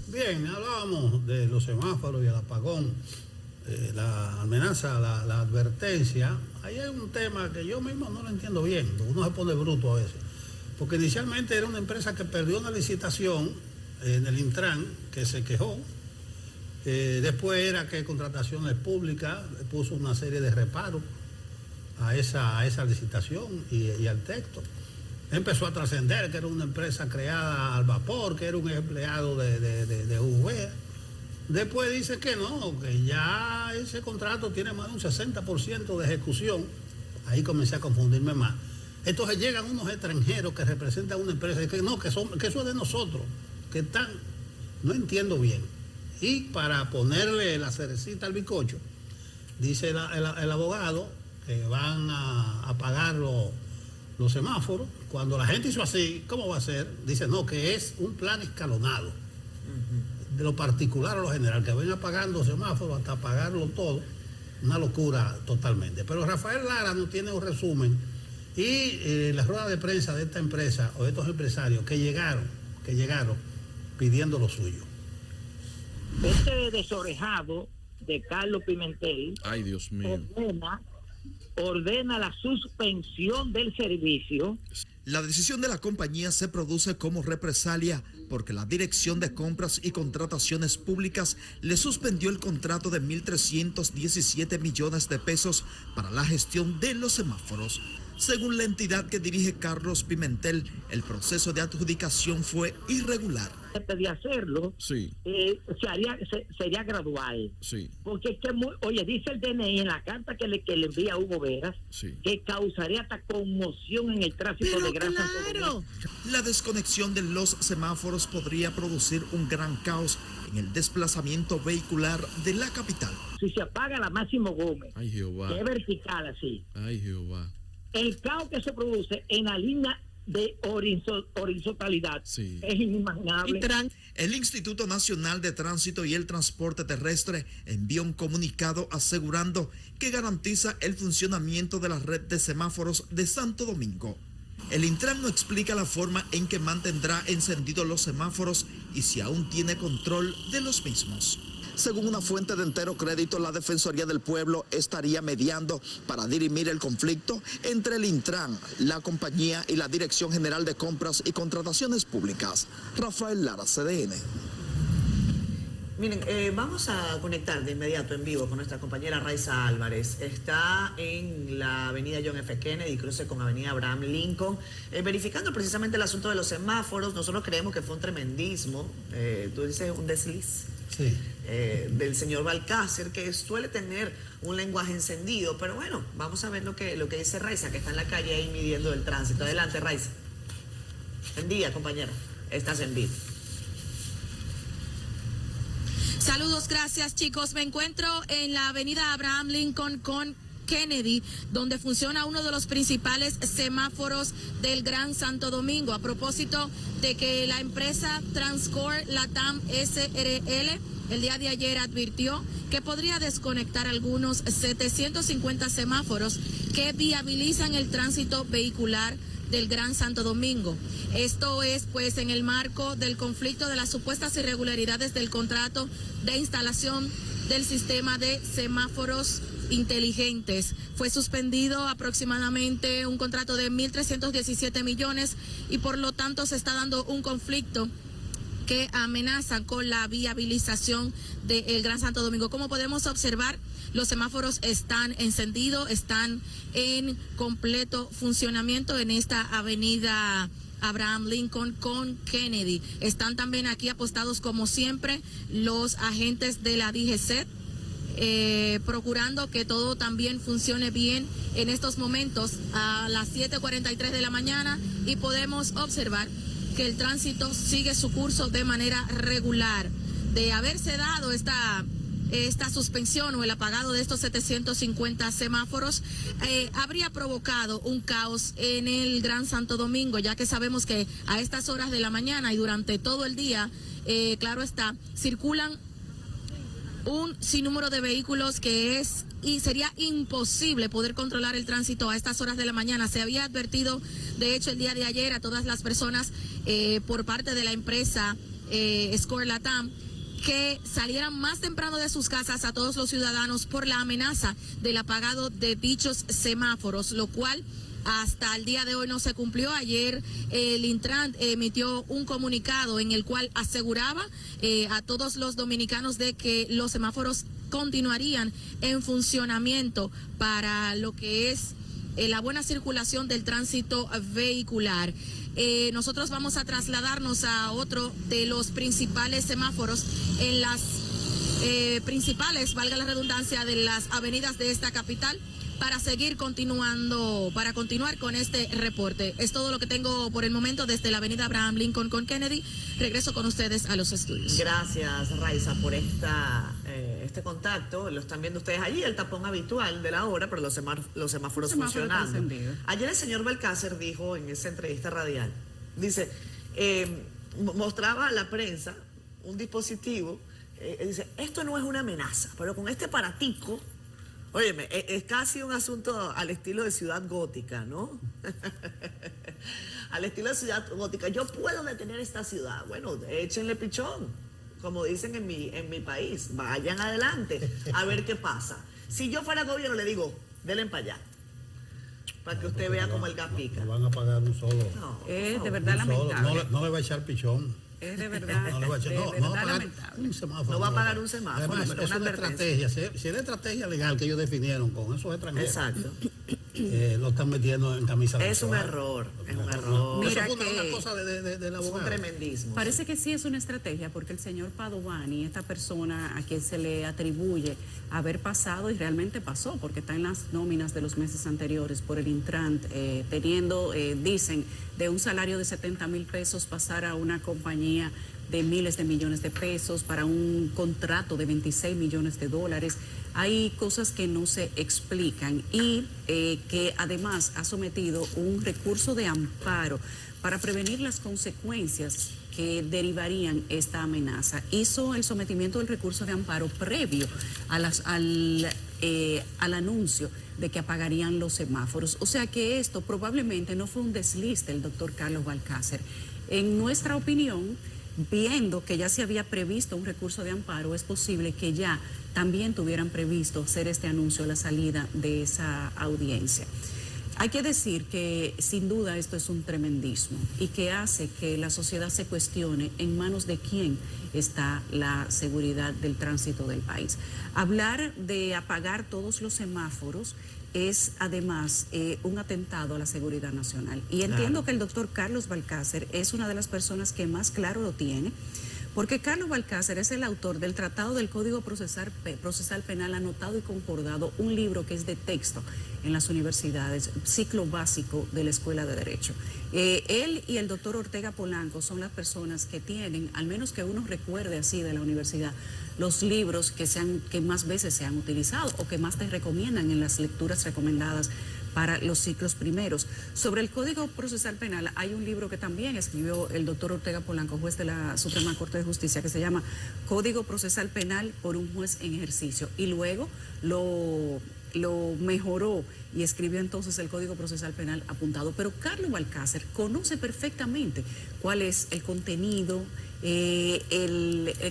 Speaker 3: Bien, hablábamos de los semáforos y el apagón, la amenaza, la advertencia. Ahí hay un tema que yo mismo no lo entiendo bien, uno se pone bruto a veces. Porque inicialmente era una empresa que perdió una licitación en el Intran, que se quejó. Después era que Contrataciones Públicas puso una serie de reparos a esa licitación y al texto. Empezó a trascender que era una empresa creada al vapor, que era un empleado de UV. Después dice que no, que ya ese contrato tiene más de un 60% de ejecución. Ahí comencé a confundirme más. Entonces llegan unos extranjeros que representan una empresa y que no, que eso es de nosotros, que están, no entiendo bien. Y para ponerle la cerecita al bizcocho, dice el abogado que van a pagar los los semáforos. Cuando la gente hizo así, ¿cómo va a ser? Dice, no, que es un plan escalonado. De lo particular a lo general, que venga pagando semáforos hasta pagarlo todo. Una locura totalmente. Pero Rafael Lara nos tiene un resumen y la rueda de prensa de esta empresa o de estos empresarios que llegaron pidiendo lo suyo.
Speaker 7: Este desorejado de Carlos Pimentel,
Speaker 8: ay, Dios mío,
Speaker 7: ordena la suspensión del servicio.
Speaker 9: La decisión de la compañía se produce como represalia porque la Dirección de Compras y Contrataciones Públicas le suspendió el contrato de 1.317 millones de pesos para la gestión de los semáforos. Según la entidad que dirige Carlos Pimentel, el proceso de adjudicación fue irregular.
Speaker 7: De hacerlo,
Speaker 8: sí,
Speaker 7: sería gradual.
Speaker 8: Sí.
Speaker 7: Porque es que, oye, dice el DNI en la carta que le envía a Hugo Veras,
Speaker 8: sí,
Speaker 7: que causaría hasta conmoción en el tráfico de Gran Santo Domingo.
Speaker 9: La desconexión de los semáforos podría producir un gran caos en el desplazamiento vehicular de la capital.
Speaker 7: Si se apaga la Máximo Gómez,
Speaker 8: ay, Jehová,
Speaker 7: que es vertical así,
Speaker 8: ay, Jehová,
Speaker 7: el caos que se produce en la línea de horizontalidad,
Speaker 8: sí,
Speaker 7: es inimaginable.
Speaker 9: El Instituto Nacional de Tránsito y el Transporte Terrestre envió un comunicado asegurando que garantiza el funcionamiento de la red de semáforos de Santo Domingo. El Intran no explica la forma en que mantendrá encendidos los semáforos y si aún tiene control de los mismos. Según una fuente de Entero Crédito, la Defensoría del Pueblo estaría mediando para dirimir el conflicto entre el Intran, la compañía y la Dirección General de Compras y Contrataciones Públicas. Rafael Lara, CDN.
Speaker 2: Miren, vamos a conectar de inmediato en vivo con nuestra compañera Raiza Álvarez. Está en la avenida John F. Kennedy, cruce con avenida Abraham Lincoln, verificando precisamente el asunto de los semáforos. Nosotros creemos que fue un tremendismo, tú dices un desliz.
Speaker 3: Sí.
Speaker 2: Del señor Balcácer, que suele tener un lenguaje encendido, pero bueno, vamos a ver lo que dice Raiza, que está en la calle ahí midiendo el tránsito. Adelante, Raiza. Buen día, compañera. Estás en vivo.
Speaker 10: Saludos, gracias, chicos. Me encuentro en la avenida Abraham Lincoln con Kennedy, donde funciona uno de los principales semáforos del Gran Santo Domingo. A propósito de que la empresa Transcore Latam SRL el día de ayer advirtió que podría desconectar algunos 750 semáforos que viabilizan el tránsito vehicular del Gran Santo Domingo. Esto es pues en el marco del conflicto de las supuestas irregularidades del contrato de instalación del sistema de semáforos inteligentes. Fue suspendido aproximadamente un contrato de 1.317 millones y por lo tanto se está dando un conflicto que amenaza con la viabilización del Gran Santo Domingo. Como podemos observar, los semáforos están encendidos, están en completo funcionamiento en esta avenida Abraham Lincoln con Kennedy. Están también aquí apostados como siempre los agentes de la DGCET, procurando que todo también funcione bien en estos momentos a las 7:43 de la mañana y podemos observar que el tránsito sigue su curso de manera regular. De haberse dado esta suspensión o el apagado de estos 750 semáforos, habría provocado un caos en el Gran Santo Domingo, ya que sabemos que a estas horas de la mañana y durante todo el día, claro está, circulan un sinnúmero de vehículos y sería imposible poder controlar el tránsito a estas horas de la mañana. Se había advertido, de hecho, el día de ayer a todas las personas por parte de la empresa Score Latam que salieran más temprano de sus casas a todos los ciudadanos por la amenaza del apagado de dichos semáforos, lo cual hasta el día de hoy no se cumplió. Ayer el Intran emitió un comunicado en el cual aseguraba a todos los dominicanos de que los semáforos continuarían en funcionamiento para lo que es la buena circulación del tránsito vehicular. Nosotros vamos a trasladarnos a otro de los principales semáforos en las principales, valga la redundancia, de las avenidas de esta capital, para continuar con este reporte. Es todo lo que tengo por el momento desde la avenida Abraham Lincoln con Kennedy. Regreso con ustedes a los estudios.
Speaker 2: Gracias, Raiza, por esta este contacto, lo están viendo ustedes allí, el tapón habitual de la hora, pero los semáforos
Speaker 1: Semáforos
Speaker 2: funcionando.
Speaker 1: encendidos.
Speaker 2: Ayer el señor Balcácer dijo en esa entrevista radial, dice, mostraba a la prensa un dispositivo, dice, esto no es una amenaza, pero con este aparatico, óyeme, es casi un asunto al estilo de Ciudad Gótica, ¿no? Al estilo de Ciudad Gótica, yo puedo detener esta ciudad. Bueno, échenle pichón, como dicen en mi país, vayan adelante a ver qué pasa. Si yo fuera gobierno, le digo, denle para allá, para que usted vea cómo el gas pica.
Speaker 3: No van a pagar un solo.
Speaker 2: No,
Speaker 1: Es de verdad
Speaker 3: un solo.
Speaker 1: lamentable.
Speaker 3: No le va a echar pichón.
Speaker 1: Es de verdad,
Speaker 3: No le va a echar,
Speaker 1: de
Speaker 3: no va a
Speaker 1: verdad
Speaker 3: pagar
Speaker 1: lamentable.
Speaker 3: un semáforo.
Speaker 2: No va a pagar un semáforo,
Speaker 3: Además,
Speaker 2: pero
Speaker 3: es
Speaker 2: una
Speaker 3: una
Speaker 2: advertencia.
Speaker 3: estrategia. Si es la estrategia legal que ellos definieron con esos extranjeros,
Speaker 2: Exacto.
Speaker 3: lo están metiendo en camisa de
Speaker 2: Es un
Speaker 3: once
Speaker 2: error, es un
Speaker 3: varas.
Speaker 2: error.
Speaker 1: Mira
Speaker 3: Eso fue
Speaker 1: que-
Speaker 3: una cosa del
Speaker 2: Es un
Speaker 3: abogado.
Speaker 2: tremendismo.
Speaker 1: Parece que sí es una estrategia porque el señor Padovani, esta persona a quien se le atribuye haber pasado y realmente pasó porque está en las nóminas de los meses anteriores por el Intran, teniendo, dicen, de un salario de 70,000 pesos pasar a una compañía de miles de millones de pesos para un contrato de 26 millones de dólares. Hay cosas que no se explican y que además ha sometido un recurso de amparo para prevenir las consecuencias que derivarían esta amenaza. Hizo el sometimiento del recurso de amparo previo a al anuncio de que apagarían los semáforos. O sea que esto probablemente no fue un desliz del doctor Carlos Balcácer. En nuestra opinión, viendo que ya se había previsto un recurso de amparo, es posible que ya también tuvieran previsto hacer este anuncio a la salida de esa audiencia. Hay que decir que sin duda esto es un tremendismo y que hace que la sociedad se cuestione en manos de quién está la seguridad del tránsito del país. Hablar de apagar todos los semáforos es además un atentado a la seguridad nacional. Y entiendo que el doctor Carlos Balcácer es una de las personas que más claro lo tiene, porque Carlos Balcácer es el autor del Tratado del Código Procesal Penal anotado y concordado, un libro que es de texto en las universidades, ciclo básico de la Escuela de Derecho. Él y el doctor Ortega Polanco son las personas que tienen, al menos que uno recuerde así de la universidad, los libros que más veces se han utilizado o que más te recomiendan en las lecturas recomendadas para los ciclos primeros. Sobre el Código Procesal Penal hay un libro que también escribió el doctor Ortega Polanco, juez de la Suprema Corte de Justicia, que se llama Código Procesal Penal por un juez en ejercicio. Y luego lo mejoró y escribió entonces el Código Procesal Penal apuntado. Pero Carlos Balcácer conoce perfectamente cuál es el contenido,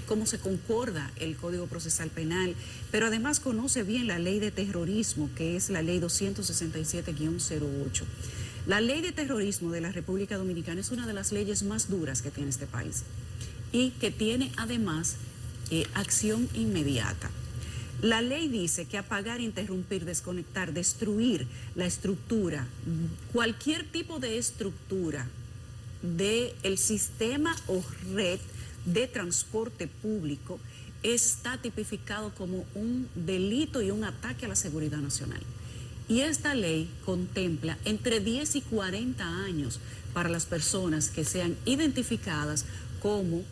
Speaker 1: cómo se concorda el Código Procesal Penal, pero además conoce bien la ley de terrorismo, que es la ley 267-08. La ley de terrorismo de la República Dominicana es una de las leyes más duras que tiene este país y que tiene además acción inmediata. La ley dice que apagar, interrumpir, desconectar, destruir la estructura, cualquier tipo de estructura del sistema o red de transporte público está tipificado como un delito y un ataque a la seguridad nacional. Y esta ley contempla entre 10 y 40 años para las personas que sean identificadas como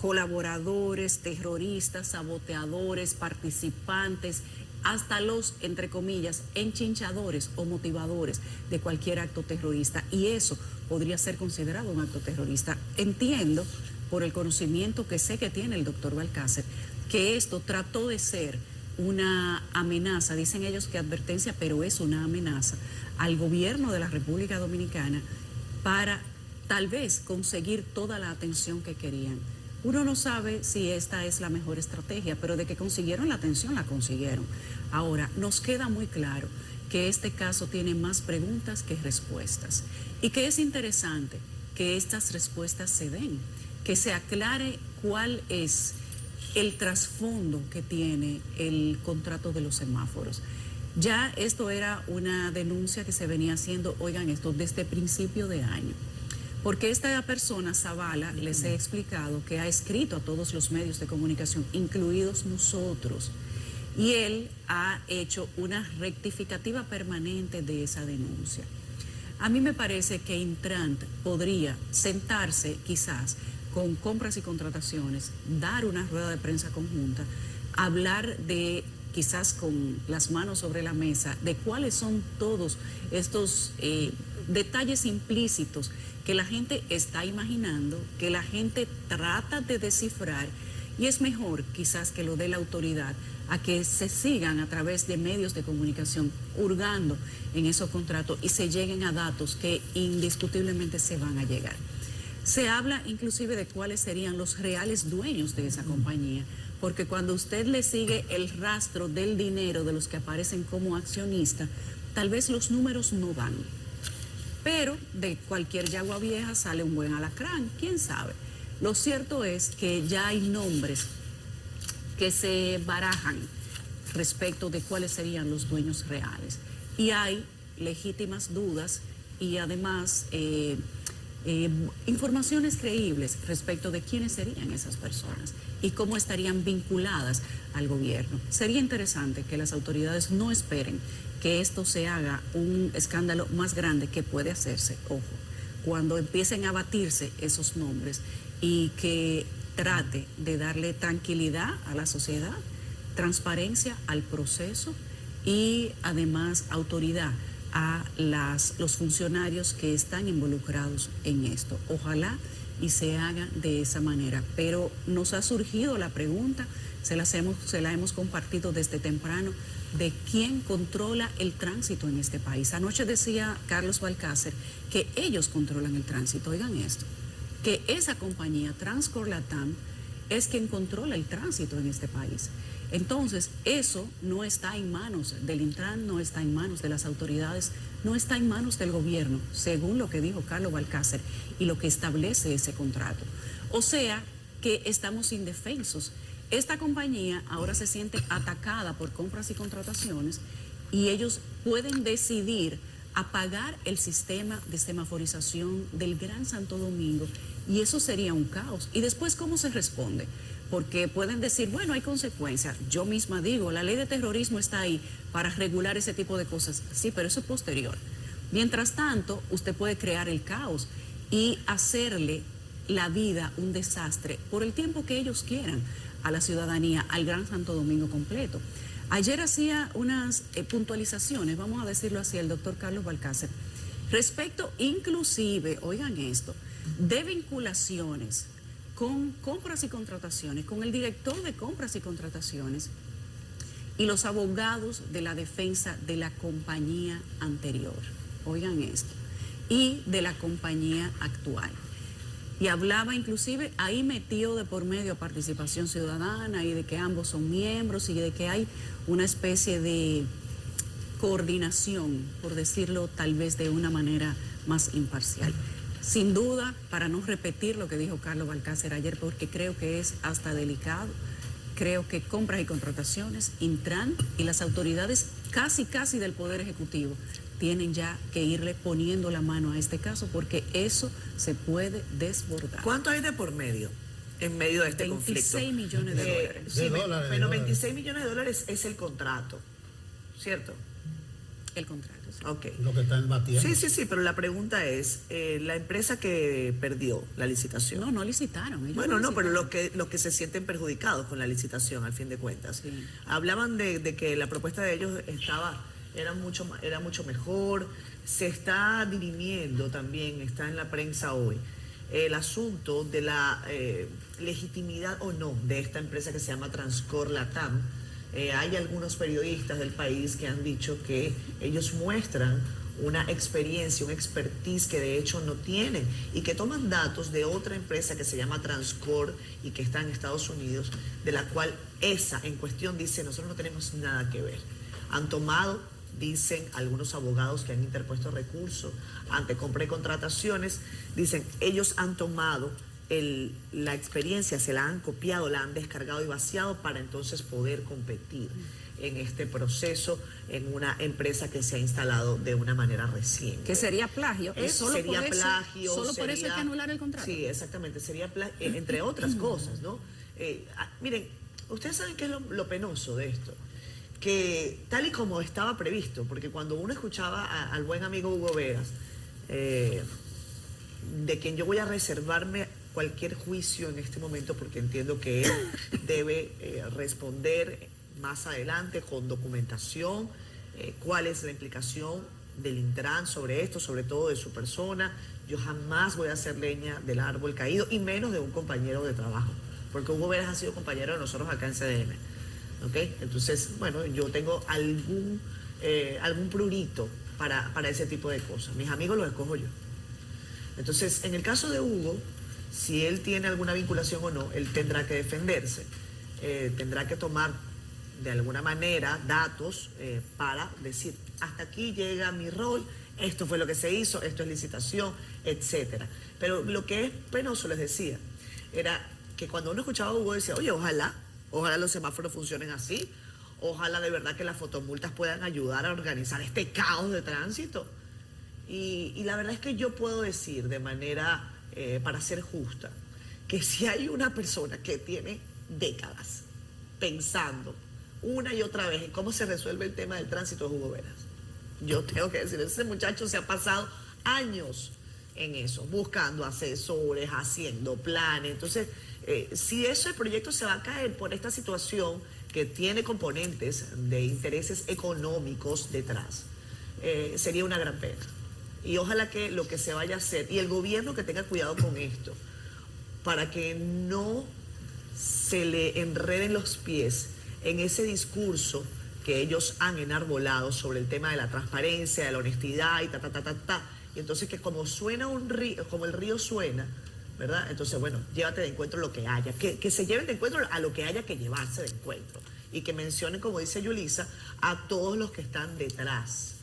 Speaker 1: colaboradores, terroristas, saboteadores, participantes, hasta los, entre comillas, enchinchadores o motivadores de cualquier acto terrorista. Y eso podría ser considerado un acto terrorista. Entiendo, por el conocimiento que sé que tiene el doctor Balcácer, que esto trató de ser una amenaza, dicen ellos que advertencia, pero es una amenaza al gobierno de la República Dominicana para tal vez conseguir toda la atención que querían. Uno no sabe si esta es la mejor estrategia, pero de que consiguieron la atención, la consiguieron. Ahora, nos queda muy claro que este caso tiene más preguntas que respuestas y que es interesante que estas respuestas se den, que se aclare cuál es el trasfondo que tiene el contrato de los semáforos. Ya esto era una denuncia que se venía haciendo, oigan esto, desde principio de año. Porque esta persona, Zavala, les he explicado que ha escrito a todos los medios de comunicación, incluidos nosotros, y él ha hecho una rectificativa permanente de esa denuncia. A mí me parece que Intran podría sentarse quizás con compras y contrataciones, dar una rueda de prensa conjunta, hablar de, quizás con las manos sobre la mesa, de cuáles son todos estos detalles implícitos que la gente está imaginando, que la gente trata de descifrar, y es mejor quizás que lo dé la autoridad a que se sigan a través de medios de comunicación hurgando en esos contratos y se lleguen a datos que indiscutiblemente se van a llegar. Se habla inclusive de cuáles serían los reales dueños de esa compañía, porque cuando usted le sigue el rastro del dinero de los que aparecen como accionistas, tal vez los números no dan. Pero de cualquier yagua vieja sale un buen alacrán, quién sabe. Lo cierto es que ya hay nombres que se barajan respecto de cuáles serían los dueños reales. Y hay legítimas dudas y además informaciones creíbles respecto de quiénes serían esas personas y cómo estarían vinculadas al gobierno. Sería interesante que las autoridades no esperen que esto se haga un escándalo más grande que puede hacerse, ojo, cuando empiecen a batirse esos nombres, y que trate de darle tranquilidad a la sociedad, transparencia al proceso y además autoridad a los funcionarios que están involucrados en esto. Ojalá y se haga de esa manera. Pero nos ha surgido la pregunta, se la hemos compartido desde temprano, de quién controla el tránsito en este país. Anoche decía Carlos Balcácer que ellos controlan el tránsito. Oigan esto, que esa compañía, Transcorp Latam, es quien controla el tránsito en este país. Entonces, eso no está en manos del Intran, no está en manos de las autoridades, no está en manos del gobierno, según lo que dijo Carlos Balcácer y lo que establece ese contrato. O sea, que estamos indefensos. Esta compañía ahora se siente atacada por compras y contrataciones y ellos pueden decidir apagar el sistema de semaforización del Gran Santo Domingo y eso sería un caos. Y después, ¿cómo se responde? Porque pueden decir, bueno, hay consecuencias. Yo misma digo, la ley de terrorismo está ahí para regular ese tipo de cosas. Sí, pero eso es posterior. Mientras tanto, usted puede crear el caos y hacerle la vida un desastre por el tiempo que ellos quieran a la ciudadanía, al Gran Santo Domingo completo. Ayer hacía unas puntualizaciones, vamos a decirlo así, el doctor Carlos Balcácer, respecto inclusive, oigan esto, de vinculaciones con compras y contrataciones, con el director de compras y contrataciones y los abogados de la defensa de la compañía anterior, oigan esto, y de la compañía actual. Y hablaba inclusive ahí metido de por medio participación ciudadana y de que ambos son miembros y de que hay una especie de coordinación, por decirlo tal vez de una manera más imparcial. Sin duda, para no repetir lo que dijo Carlos Balcácer ayer, porque creo que es hasta delicado, creo que compras y contrataciones, Intran y las autoridades casi del Poder Ejecutivo tienen ya que irle poniendo la mano a este caso porque eso se puede desbordar.
Speaker 2: ¿Cuánto hay de por medio en medio de este
Speaker 1: 26
Speaker 2: conflicto?
Speaker 1: millones de dólares.
Speaker 2: Sí,
Speaker 3: De dólares,
Speaker 2: pero
Speaker 3: de
Speaker 2: 26 millones de dólares es el contrato, ¿cierto?
Speaker 1: El contrato. Sí.
Speaker 2: Ok.
Speaker 3: Lo que están batiendo.
Speaker 2: Sí, pero la pregunta es, la empresa que perdió la licitación.
Speaker 1: No licitaron. Ellos
Speaker 2: Bueno, no, pero
Speaker 1: licitaron.
Speaker 2: los que se sienten perjudicados con la licitación, al fin de cuentas.
Speaker 1: Sí.
Speaker 2: Hablaban de que la propuesta de ellos era mucho mejor. Se está dirimiendo también, está en la prensa hoy, el asunto de la legitimidad o no de esta empresa que se llama Transcorp Latam. Hay algunos periodistas del país que han dicho que ellos muestran una experiencia, un expertise que de hecho no tienen y que toman datos de otra empresa que se llama Transcorp y que está en Estados Unidos, de la cual esa en cuestión dice, nosotros no tenemos nada que ver. Han tomado, dicen algunos abogados que han interpuesto recursos ante compra y contrataciones, dicen, ellos han tomado la experiencia, se la han copiado, la han descargado y vaciado para entonces poder competir en este proceso en una empresa que se ha instalado de una manera reciente.
Speaker 1: Que sería plagio. Y
Speaker 2: Eso sería plagio.
Speaker 1: Solo por eso hay que anular el contrato.
Speaker 2: Sí, exactamente, sería plagio, entre otras cosas, ¿no? Miren, ustedes saben qué es lo penoso de esto, que tal y como estaba previsto, porque cuando uno escuchaba al buen amigo Hugo Veras, de quien yo voy a reservarme cualquier juicio en este momento porque entiendo que él debe responder más adelante con documentación cuál es la implicación del Intran sobre esto, sobre todo de su persona. Yo jamás voy a hacer leña del árbol caído y menos de un compañero de trabajo, porque Hugo Veras ha sido compañero de nosotros acá en CDN. ¿Okay? Entonces, bueno, yo tengo algún prurito para ese tipo de cosas. Mis amigos los escojo yo. Entonces, en el caso de Hugo, si él tiene alguna vinculación o no, él tendrá que defenderse, tendrá que tomar de alguna manera datos para decir, hasta aquí llega mi rol, esto fue lo que se hizo, esto es licitación, etcétera. Pero lo que es penoso, les decía, era que cuando uno escuchaba a Hugo decía, oye, ojalá los semáforos funcionen así, ojalá de verdad que las fotomultas puedan ayudar a organizar este caos de tránsito. Y la verdad es que yo puedo decir de manera, para ser justa, que si hay una persona que tiene décadas pensando una y otra vez en cómo se resuelve el tema del tránsito es Hugo Veras. Yo tengo que decir, ese muchacho se ha pasado años en eso, buscando asesores, haciendo planes. Entonces, si ese proyecto se va a caer por esta situación que tiene componentes de intereses económicos detrás, sería una gran pena. Y ojalá que lo que se vaya a hacer, y el gobierno que tenga cuidado con esto, para que no se le enreden los pies en ese discurso que ellos han enarbolado sobre el tema de la transparencia, de la honestidad y Y entonces que como suena un río, como el río suena, ¿verdad? Entonces, bueno, llévate de encuentro lo que haya, que se lleven de encuentro a lo que haya que llevarse de encuentro. Y que mencionen, como dice Yulisa, a todos los que están detrás.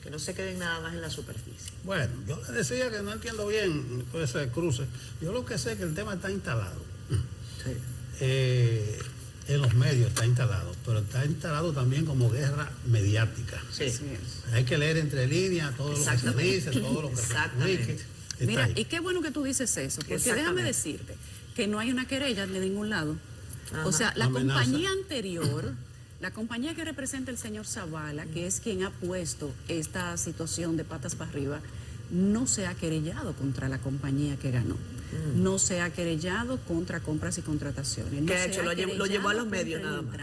Speaker 2: Que no se queden nada más en la superficie.
Speaker 3: Bueno, yo les decía que no entiendo bien ese cruce. Yo lo que sé es que el tema está instalado.
Speaker 2: Sí.
Speaker 3: En los medios está instalado, pero está instalado también como guerra mediática.
Speaker 2: Sí.
Speaker 3: Hay que leer entre líneas todo lo que se dice, todo lo que se publique.
Speaker 1: Mira, y qué bueno que tú dices eso, porque déjame decirte que no hay una querella de ningún lado.
Speaker 2: Ajá.
Speaker 1: O sea, la
Speaker 3: Amenaza.
Speaker 1: compañía anterior, la compañía que representa el señor Zavala, que es quien ha puesto esta situación de patas para arriba, no se ha querellado contra la compañía que ganó. No se ha querellado contra compras y contrataciones.
Speaker 2: ¿Qué ha hecho? Lo llevó a los medios nada más.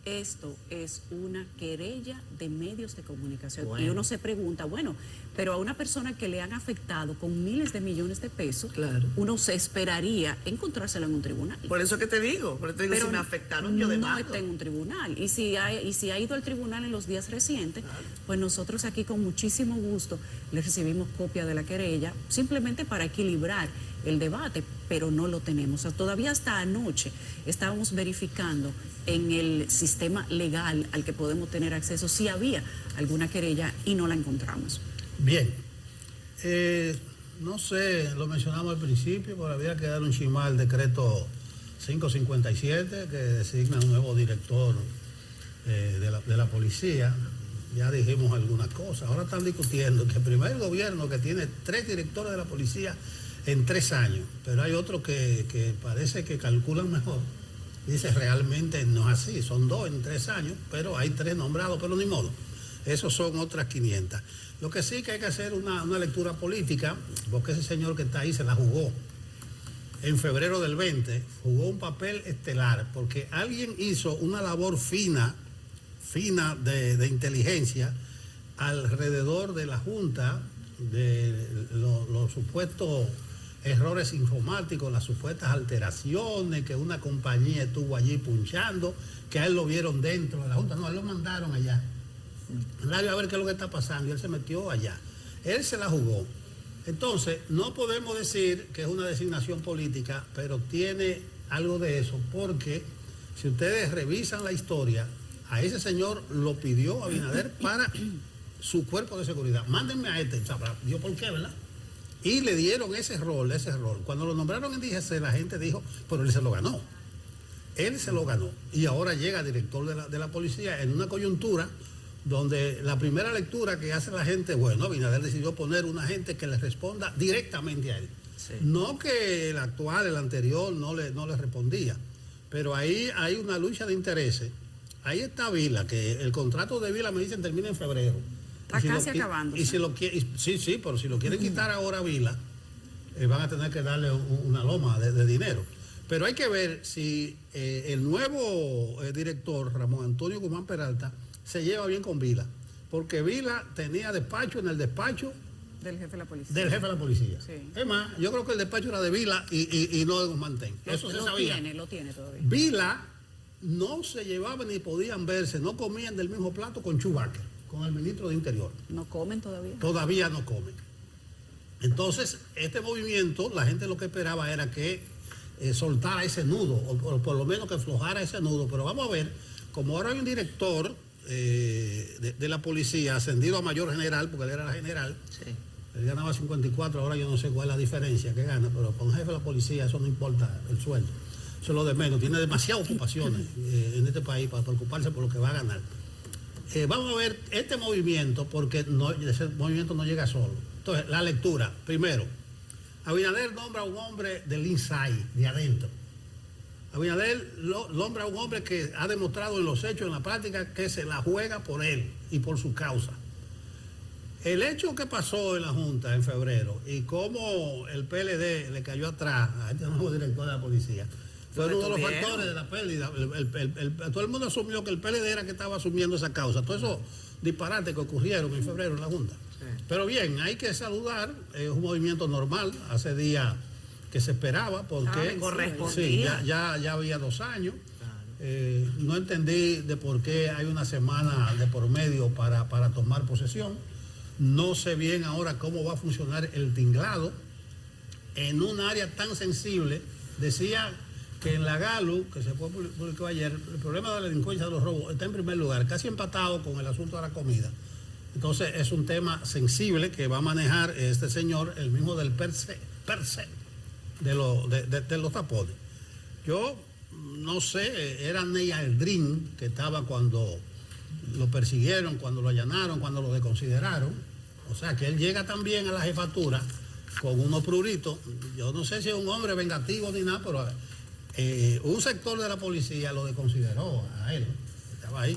Speaker 1: Esto es una querella de medios de comunicación.
Speaker 2: Bueno.
Speaker 1: Y uno se pregunta, bueno, pero a una persona que le han afectado con miles de millones de pesos,
Speaker 2: Claro.
Speaker 1: uno se esperaría encontrárselo en un tribunal.
Speaker 2: Por eso que te digo, si me afectaron, yo demando.
Speaker 1: No está en un tribunal. Y si ha ido al tribunal en los días recientes, pues nosotros aquí con muchísimo gusto le recibimos copia de la querella, simplemente para equilibrar el debate, pero no lo tenemos. O sea, todavía hasta anoche estábamos verificando en el sistema legal al que podemos tener acceso si había alguna querella y no la encontramos.
Speaker 3: Bien. No sé, lo mencionamos al principio, pero había que dar un chismal al decreto 557 que designa un nuevo director de la policía. Ya dijimos algunas cosas. Ahora están discutiendo que primero el gobierno que tiene 3 directores de la policía en 3 años, pero hay otros que parece que calculan mejor. Dice, realmente no es así, son 2 en 3 años, pero hay 3 nombrados, pero ni modo. Esos son otras 500. Lo que sí que hay que hacer una lectura política, porque ese señor que está ahí se la jugó. En febrero del 20 jugó un papel estelar, porque alguien hizo una labor fina de inteligencia alrededor de la Junta, de los supuestos errores informáticos, las supuestas alteraciones, que una compañía estuvo allí punchando, que a él lo vieron dentro de la Junta. No, a él lo mandaron allá. Nadie a ver qué es lo que está pasando, y él se metió allá. Él se la jugó. Entonces, no podemos decir que es una designación política, pero tiene algo de eso, porque si ustedes revisan la historia, a ese señor lo pidió Abinader para su cuerpo de seguridad. Mándenme a este, sabrá Dios por qué, ¿verdad? Y le dieron ese rol. Cuando lo nombraron en DGC, la gente dijo, pero él se lo ganó. Él se lo ganó. Y ahora llega director de la policía en una coyuntura donde la primera lectura que hace la gente, bueno, Abinader decidió poner una gente que le responda directamente a él.
Speaker 2: Sí.
Speaker 3: No que el actual, el anterior, no le respondía. Pero ahí hay una lucha de intereses. Ahí está Vila, que el contrato de Vila me dicen termina en febrero.
Speaker 1: Está casi acabando.
Speaker 3: Y si lo quiere, sí, pero si lo quieren quitar ahora Vila, van a tener que darle una loma de dinero. Pero hay que ver si el nuevo director, Ramón Antonio Guzmán Peralta, se lleva bien con Vila. Porque Vila tenía despacho en el despacho
Speaker 1: Del jefe de la policía.
Speaker 3: del jefe de la policía.
Speaker 1: Sí.
Speaker 3: Es más, yo creo que el despacho era de Vila y no de Guzmán Ten. Eso se sabía.
Speaker 1: Lo tiene todavía.
Speaker 3: Vila no se llevaban ni podían verse, no comían del mismo plato con Chubaque, con el ministro de Interior.
Speaker 1: No comen todavía.
Speaker 3: Todavía no comen. Entonces, este movimiento, la gente lo que esperaba era que soltara ese nudo, o por lo menos que aflojara ese nudo. Pero vamos a ver, como ahora hay un director de la policía ascendido a mayor general, porque él era general,
Speaker 2: Sí.
Speaker 3: él ganaba 54, ahora yo no sé cuál es la diferencia que gana, pero con jefe de la policía eso no importa el sueldo. Eso es lo de menos. Tiene demasiadas ocupaciones en este país para preocuparse por lo que va a ganar. Vamos a ver este movimiento, porque ese movimiento no llega solo. Entonces, la lectura. Primero, Abinader nombra a un hombre del inside, de adentro. Abinader nombra a un hombre que ha demostrado en los hechos, en la práctica, que se la juega por él y por su causa. El hecho que pasó en la Junta en febrero y cómo el PLD le cayó atrás a este nuevo director de la policía, fue uno de los factores de la pérdida. Todo el mundo asumió que el PLD era que estaba asumiendo esa causa. Todos esos disparates que ocurrieron en febrero en la Junta. Sí. Pero bien, hay que saludar, es un movimiento normal, hace días que se esperaba, porque
Speaker 2: correspondía.
Speaker 3: Sí, ya había 2 años. Claro. No entendí de por qué hay una semana de por medio para tomar posesión. No sé bien ahora cómo va a funcionar el tinglado en un área tan sensible. Decía que en la GALU, que se publicó ayer, el problema de la delincuencia de los robos está en primer lugar, casi empatado con el asunto de la comida. Entonces es un tema sensible que va a manejar este señor, el mismo del per se de los tapones. Yo no sé, era Ney Aldrin que estaba cuando lo persiguieron, cuando lo allanaron, cuando lo desconsideraron. O sea que él llega también a la jefatura con unos pruritos. Yo no sé si es un hombre vengativo ni nada, pero un sector de la policía lo desconsideró a él, estaba ahí.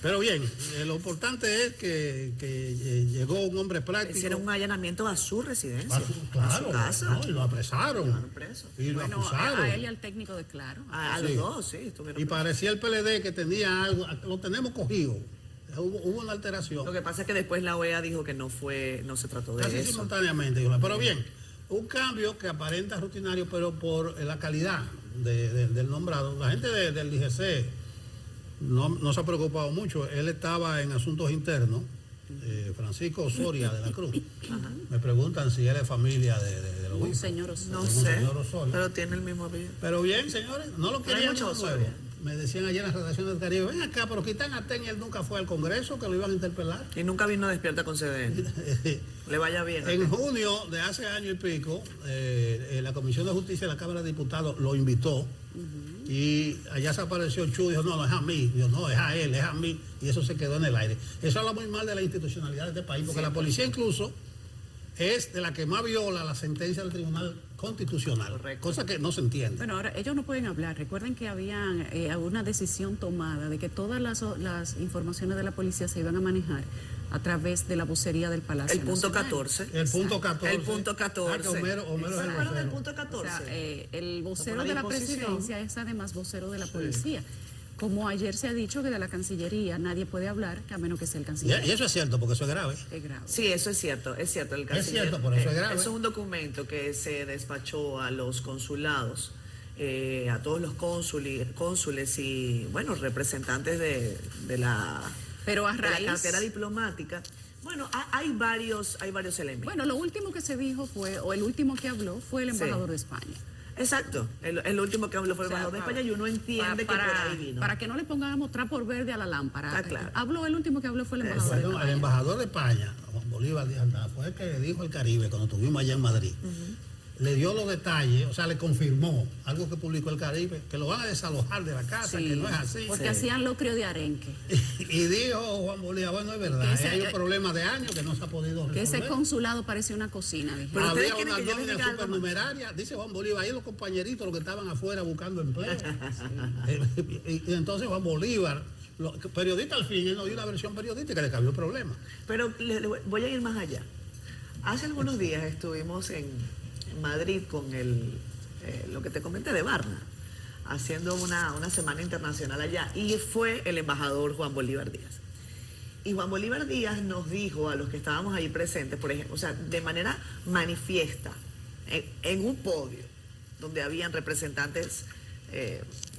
Speaker 3: Pero bien, lo importante es que llegó un hombre práctico.
Speaker 2: Hicieron un allanamiento a su residencia,
Speaker 3: claro,
Speaker 2: a su casa.
Speaker 3: No, y lo apresaron.
Speaker 2: Y
Speaker 3: lo
Speaker 1: Bueno,
Speaker 3: acusaron.
Speaker 1: a él y al técnico de Claro.
Speaker 2: A los dos, sí.
Speaker 3: Y parecía el PLD que tenía algo, lo tenemos cogido. Hubo una alteración.
Speaker 2: Lo que pasa es que después la OEA dijo que no se trató de
Speaker 3: Casi
Speaker 2: eso.
Speaker 3: simultáneamente. Pero bien, un cambio que aparenta rutinario, pero por la calidad del nombrado. La gente del DGC no se ha preocupado mucho. Él estaba en asuntos internos, Francisco Osoria de la Cruz. Ajá. Me preguntan si él es familia de los hijos.
Speaker 1: Señor Osoria.
Speaker 2: No sé, pero tiene el mismo apellido.
Speaker 3: Pero bien, señores, no lo querían nuevo. Me decían ayer en la redacción del Caribe, ven acá, pero quitan a Ten y él nunca fue al Congreso, que lo iban a interpelar.
Speaker 2: Y nunca vino Despierta con CDN. Le vaya bien.
Speaker 3: En junio de hace año y pico, la Comisión de Justicia de la Cámara de Diputados lo invitó. Y allá se apareció Chu y dijo, no es a mí. Yo, no, es a él, es a mí. Y eso se quedó en el aire. Eso habla muy mal de la institucionalidad de este país, porque la policía incluso es de la que más viola la sentencia del Tribunal Constitucional. Correcto. Cosa que no se entiende.
Speaker 1: Bueno, ahora ellos no pueden hablar. Recuerden que había una decisión tomada de que todas las informaciones de la policía se iban a manejar a través de la vocería del Palacio
Speaker 2: El punto
Speaker 1: Nacional.
Speaker 2: 14.
Speaker 3: El punto 14.
Speaker 2: El punto 14.
Speaker 3: Homero es el vocero.
Speaker 2: Del punto 14.
Speaker 1: O sea, el vocero de la presidencia es además vocero de la policía. Como ayer se ha dicho que de la Cancillería nadie puede hablar, que a menos que sea el canciller.
Speaker 3: Y eso es cierto, porque eso es grave.
Speaker 1: Es grave.
Speaker 2: Sí, eso es cierto, es cierto. El
Speaker 3: canciller, es cierto, por eso es grave.
Speaker 2: Eso es un documento que se despachó a los consulados, a todos los cónsules y, bueno, representantes de la cartera diplomática. Bueno, hay varios elementos.
Speaker 1: Bueno, lo último que se dijo fue, o el último que habló fue el embajador de España.
Speaker 2: Exacto, el último que habló fue el embajador de España y uno entiende que por ahí vino.
Speaker 1: Para que no le pongamos trapo verde a la lámpara.
Speaker 2: Claro.
Speaker 1: El último que habló fue el embajador de España.
Speaker 3: El embajador de España, Juan Bolívar Díaz Andá, fue el que dijo al Caribe cuando estuvimos allá en Madrid. Le dio los detalles, o sea, le confirmó algo que publicó el Caribe, que lo van a desalojar de la casa, que no es así.
Speaker 1: Porque hacían locrio de arenque.
Speaker 3: Y dijo Juan Bolívar, bueno, es verdad, hay un problema de años que no se ha podido resolver.
Speaker 1: Que ese consulado parecía una cocina.
Speaker 3: Pero había una nómina supernumeraria, dice Juan Bolívar, ahí los compañeritos, los que estaban afuera buscando empleo. Y entonces Juan Bolívar, periodista al fin, él no dio una versión periodística de que había un problema.
Speaker 2: Pero le voy a ir más allá. Hace algunos días estuvimos Madrid con lo que te comenté de Barna, haciendo una semana internacional allá, y fue el embajador Juan Bolívar Díaz. Y Juan Bolívar Díaz nos dijo a los que estábamos ahí presentes, por ejemplo, o sea, de manera manifiesta, en un podio, donde habían representantes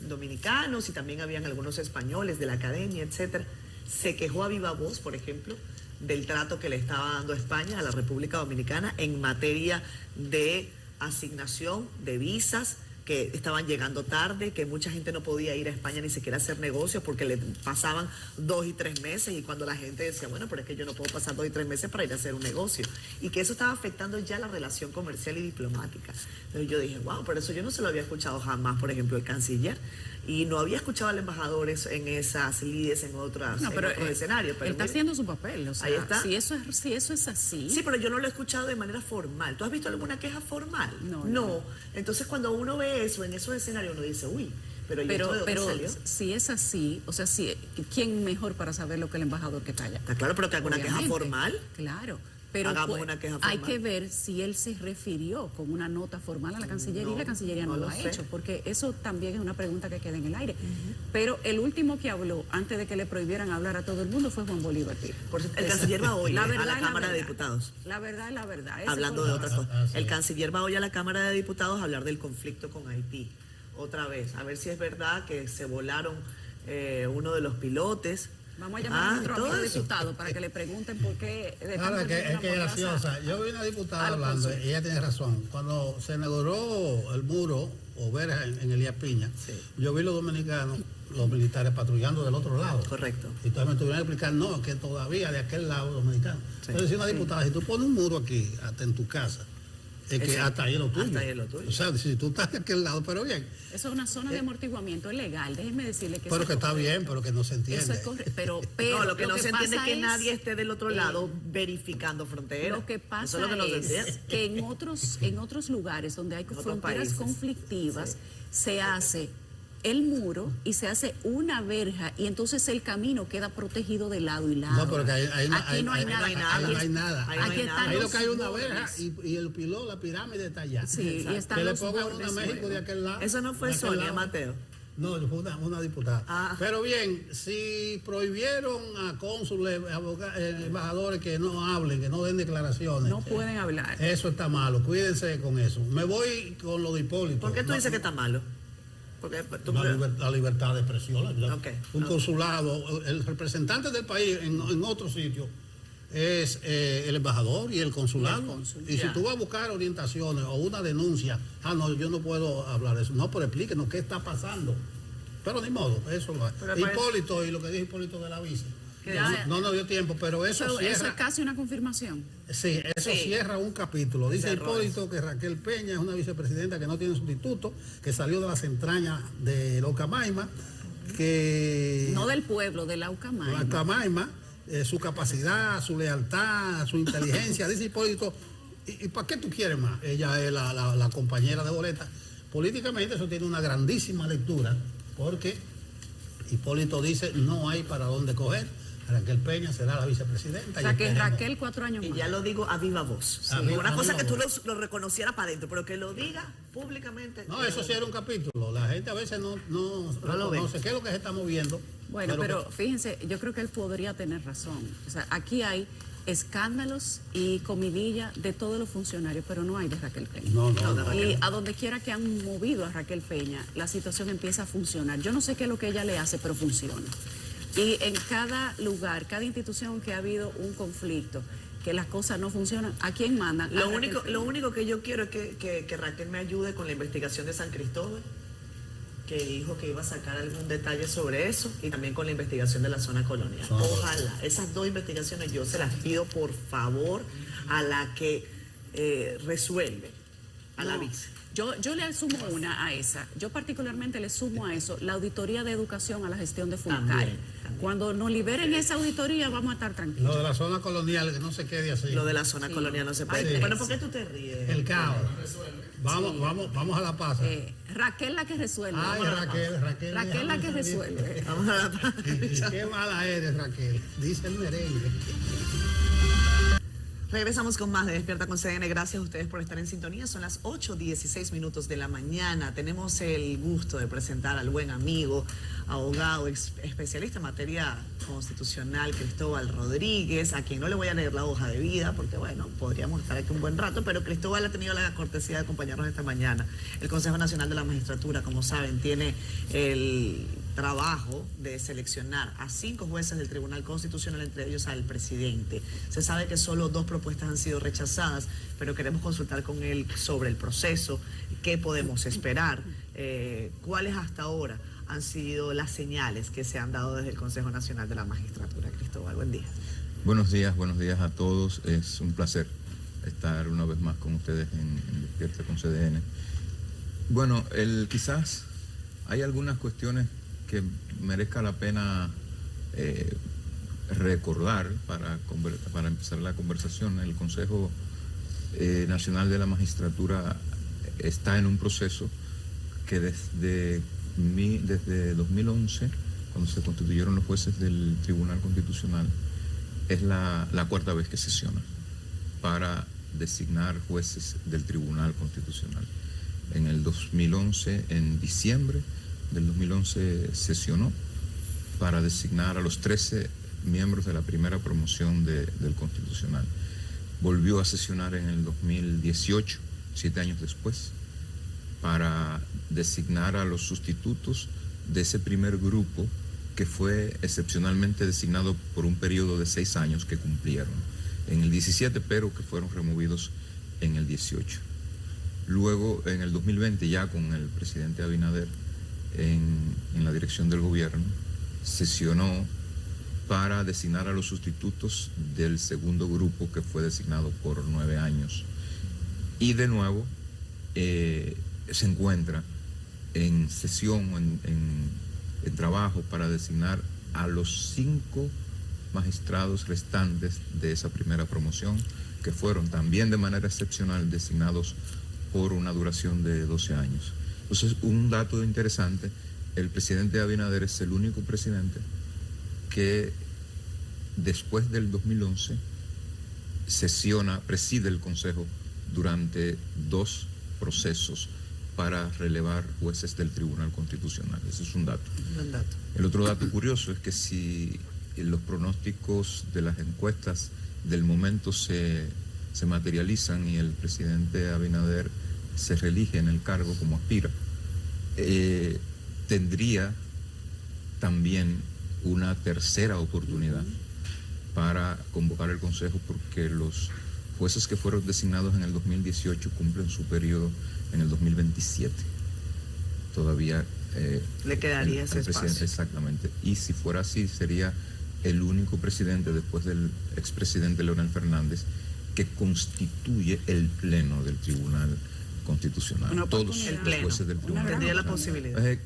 Speaker 2: dominicanos y también habían algunos españoles de la academia, etcétera, se quejó a viva voz, por ejemplo, del trato que le estaba dando España a la República Dominicana en materia de asignación de visas, que estaban llegando tarde, que mucha gente no podía ir a España ni siquiera a hacer negocios porque le pasaban 2 y 3 meses, y cuando la gente decía, bueno, pero es que yo no puedo pasar 2 y 3 meses para ir a hacer un negocio, y que eso estaba afectando ya la relación comercial y diplomática. Entonces yo dije, wow, pero eso yo no se lo había escuchado jamás, por ejemplo, el canciller, y no había escuchado al embajador en esas lides, en otros escenarios. Pero
Speaker 1: él está haciendo su papel, o sea,
Speaker 2: ahí está.
Speaker 1: Si eso es así.
Speaker 2: Sí, pero yo no lo he escuchado de manera formal. ¿Tú has visto alguna queja formal?
Speaker 1: No.
Speaker 2: Entonces cuando uno ve eso en esos escenarios, uno dice, uy, pero ¿y esto de dónde salió?
Speaker 1: Si es así, o sea, ¿quién mejor para saber lo que el embajador que está allá?
Speaker 2: Está claro, pero que haga una queja formal.
Speaker 1: Claro. Pero
Speaker 2: hagamos una queja formal.
Speaker 1: Hay que ver si él se refirió con una nota formal a la Cancillería, y la Cancillería no lo ha hecho, porque eso también es una pregunta que queda en el aire. Pero el último que habló, antes de que le prohibieran hablar a todo el mundo, fue Juan Bolívar Díaz.
Speaker 2: Por cierto, el canciller va hoy a la Cámara de Diputados.
Speaker 1: La verdad.
Speaker 2: Hablando de otras cosas. El canciller va hoy a la Cámara de Diputados a hablar del conflicto con Haití. Otra vez, a ver si es verdad que se volaron uno de los pilotes.
Speaker 1: Vamos a llamar a nuestro amigo diputado para que le pregunten por qué.
Speaker 3: Claro, es que es graciosa. Yo vi una diputada hablando, y ella tiene razón. Cuando se inauguró el muro o verja en Elías Piña, yo vi los dominicanos, los militares patrullando del otro lado.
Speaker 2: Correcto.
Speaker 3: Y entonces me tuvieron que explicar, no, que todavía de aquel lado dominicano. Entonces decía una diputada, si tú pones un muro aquí, hasta en tu casa, es que hasta ahí es lo tuyo.
Speaker 2: Hasta ahí es lo tuyo.
Speaker 3: O sea, si tú estás de aquel lado, pero bien.
Speaker 1: Eso es una zona de amortiguamiento, es legal. Déjenme decirle que
Speaker 3: Pero que está bien, pero que no se entiende.
Speaker 1: Eso es correcto. Pero
Speaker 2: no, lo que no se entiende es que
Speaker 1: es,
Speaker 2: nadie esté del otro lado verificando fronteras.
Speaker 1: Lo que pasa
Speaker 2: eso es lo que no se entiende.
Speaker 1: que en otros lugares donde hay fronteras conflictivas, se hace el muro y se hace una verja, y entonces el camino queda protegido de lado y lado.
Speaker 3: No, pero que
Speaker 1: aquí no hay nada.
Speaker 3: Ahí no hay nada. Ahí lo que hay una verja y el piloto, la pirámide está allá.
Speaker 1: Sí, y están
Speaker 3: que le
Speaker 1: los
Speaker 3: pongan
Speaker 1: bordes
Speaker 3: una México de aquel lado.
Speaker 2: Eso no fue Sonia Mateo.
Speaker 3: No, fue una diputada. Pero bien, si prohibieron a cónsules, embajadores que no hablen, que no den declaraciones.
Speaker 1: No pueden hablar.
Speaker 3: Eso está malo, cuídense con eso. Me voy con lo de Hipólito.
Speaker 2: ¿Por qué tú dices que está malo? Porque
Speaker 3: la libertad de expresión. Un
Speaker 2: Okay.
Speaker 3: consulado, el representante del país en otro sitio es el embajador y el consulado. Y si tú vas a buscar orientaciones o una denuncia, no, yo no puedo hablar de eso. No, pero explíquenos qué está pasando. Pero ni modo, eso lo es. Hipólito, y lo que dijo Hipólito de la Vice. No nos dio tiempo, pero eso cierra.
Speaker 1: Eso es casi una confirmación.
Speaker 3: Sí, eso cierra un capítulo. Dice Hipólito que Raquel Peña es una vicepresidenta que no tiene sustituto, que salió de las entrañas de la Ucamaima, que...
Speaker 1: No del pueblo, de la Ucamaima.
Speaker 3: La Ucamaima, su capacidad, su lealtad, su inteligencia. Dice Hipólito, ¿y para qué tú quieres más? Ella es la compañera de boleta. Políticamente eso tiene una grandísima lectura, porque Hipólito dice, no hay para dónde coger. Raquel Peña será la vicepresidenta.
Speaker 1: O sea, que Raquel 4 años más.
Speaker 2: Y ya lo digo a viva voz.
Speaker 3: Sí.
Speaker 2: Una cosa que tú lo reconocieras para adentro, pero que lo diga públicamente.
Speaker 3: No, eso sí era un capítulo. La gente a veces no reconoce qué es lo que se está moviendo.
Speaker 1: Bueno, pero fíjense, yo creo que él podría tener razón. O sea, aquí hay escándalos y comidilla de todos los funcionarios, pero no hay de Raquel Peña.
Speaker 3: No.
Speaker 1: Y a donde quiera que han movido a Raquel Peña, la situación empieza a funcionar. Yo no sé qué es lo que ella le hace, pero funciona. Y en cada lugar, cada institución que ha habido un conflicto, que las cosas no funcionan, ¿a quién mandan?
Speaker 2: Lo único que yo quiero es que Raquel me ayude con la investigación de San Cristóbal, que dijo que iba a sacar algún detalle sobre eso, y también con la investigación de la zona colonial. Ojalá, esas 2 investigaciones yo se las pido por favor a la que resuelve, a la vice.
Speaker 1: Yo le sumo una a esa. Yo particularmente le sumo a eso la auditoría de educación a la gestión de Fulcar.
Speaker 2: También.
Speaker 1: Cuando nos liberen esa auditoría vamos a estar tranquilos.
Speaker 3: Lo de la zona colonial, que no se quede así.
Speaker 2: Lo de la zona colonial no se puede.
Speaker 3: Sí.
Speaker 2: Bueno, ¿por qué tú te ríes?
Speaker 3: El caos. Vamos a la paz.
Speaker 1: Raquel la que resuelve.
Speaker 3: Ay,
Speaker 1: Raquel la que resuelve.
Speaker 2: Vamos a la paz.
Speaker 3: Qué mala eres, Raquel. Dice el merengue.
Speaker 2: Regresamos con más de Despierta con CDN. Gracias a ustedes por estar en sintonía. Son las 8:16 minutos de la mañana. Tenemos el gusto de presentar al buen amigo, abogado, especialista en materia constitucional, Cristóbal Rodríguez, a quien no le voy a leer la hoja de vida, porque bueno, podríamos estar aquí un buen rato, pero Cristóbal ha tenido la cortesía de acompañarnos esta mañana. El Consejo Nacional de la Magistratura, como saben, tiene el trabajo de seleccionar a 5 jueces del Tribunal Constitucional, entre ellos al presidente. Se sabe que solo 2 propuestas han sido rechazadas, pero queremos consultar con él sobre el proceso, qué podemos esperar, cuáles hasta ahora han sido las señales que se han dado desde el Consejo Nacional de la Magistratura. Cristóbal, buen día.
Speaker 8: Buenos días a todos. Es un placer estar una vez más con ustedes en Despierta con CDN. Bueno, quizás hay algunas cuestiones que merezca la pena recordar para empezar la conversación. El Consejo Nacional de la Magistratura está en un proceso que desde 2011, cuando se constituyeron los jueces del Tribunal Constitucional, es la 4ª vez que sesiona para designar jueces del Tribunal Constitucional. En el 2011, en diciembre del 2011, sesionó para designar a los 13 miembros de la primera promoción del Constitucional. Volvió a sesionar en el 2018, 7 años después, para designar a los sustitutos de ese primer grupo que fue excepcionalmente designado por un periodo de 6 años que cumplieron en el 17, pero que fueron removidos en el 18. Luego, en el 2020, ya con el presidente Abinader en la dirección del gobierno, sesionó para designar a los sustitutos del segundo grupo que fue designado por 9 años. Y de nuevo se encuentra en sesión, en trabajo para designar a los 5 magistrados restantes de esa primera promoción, que fueron también de manera excepcional designados por una duración de 12 años. Entonces, un dato interesante, el presidente Abinader es el único presidente que después del 2011 preside el Consejo durante 2 procesos para relevar jueces del Tribunal Constitucional. Ese es un dato.
Speaker 2: Buen dato.
Speaker 8: El otro dato curioso es que si los pronósticos de las encuestas del momento se materializan y el presidente Abinader se reelige en el cargo como aspira, tendría también una tercera oportunidad para convocar el Consejo, porque los jueces que fueron designados en el 2018 cumplen su periodo en el 2027. Todavía
Speaker 2: le quedaría ese espacio.
Speaker 8: Exactamente. Y si fuera así, sería el único presidente, después del expresidente Leonel Fernández, que constituye el pleno del Tribunal Constitucional. Todos los jueces del Tribunal
Speaker 2: tendría la posibilidad.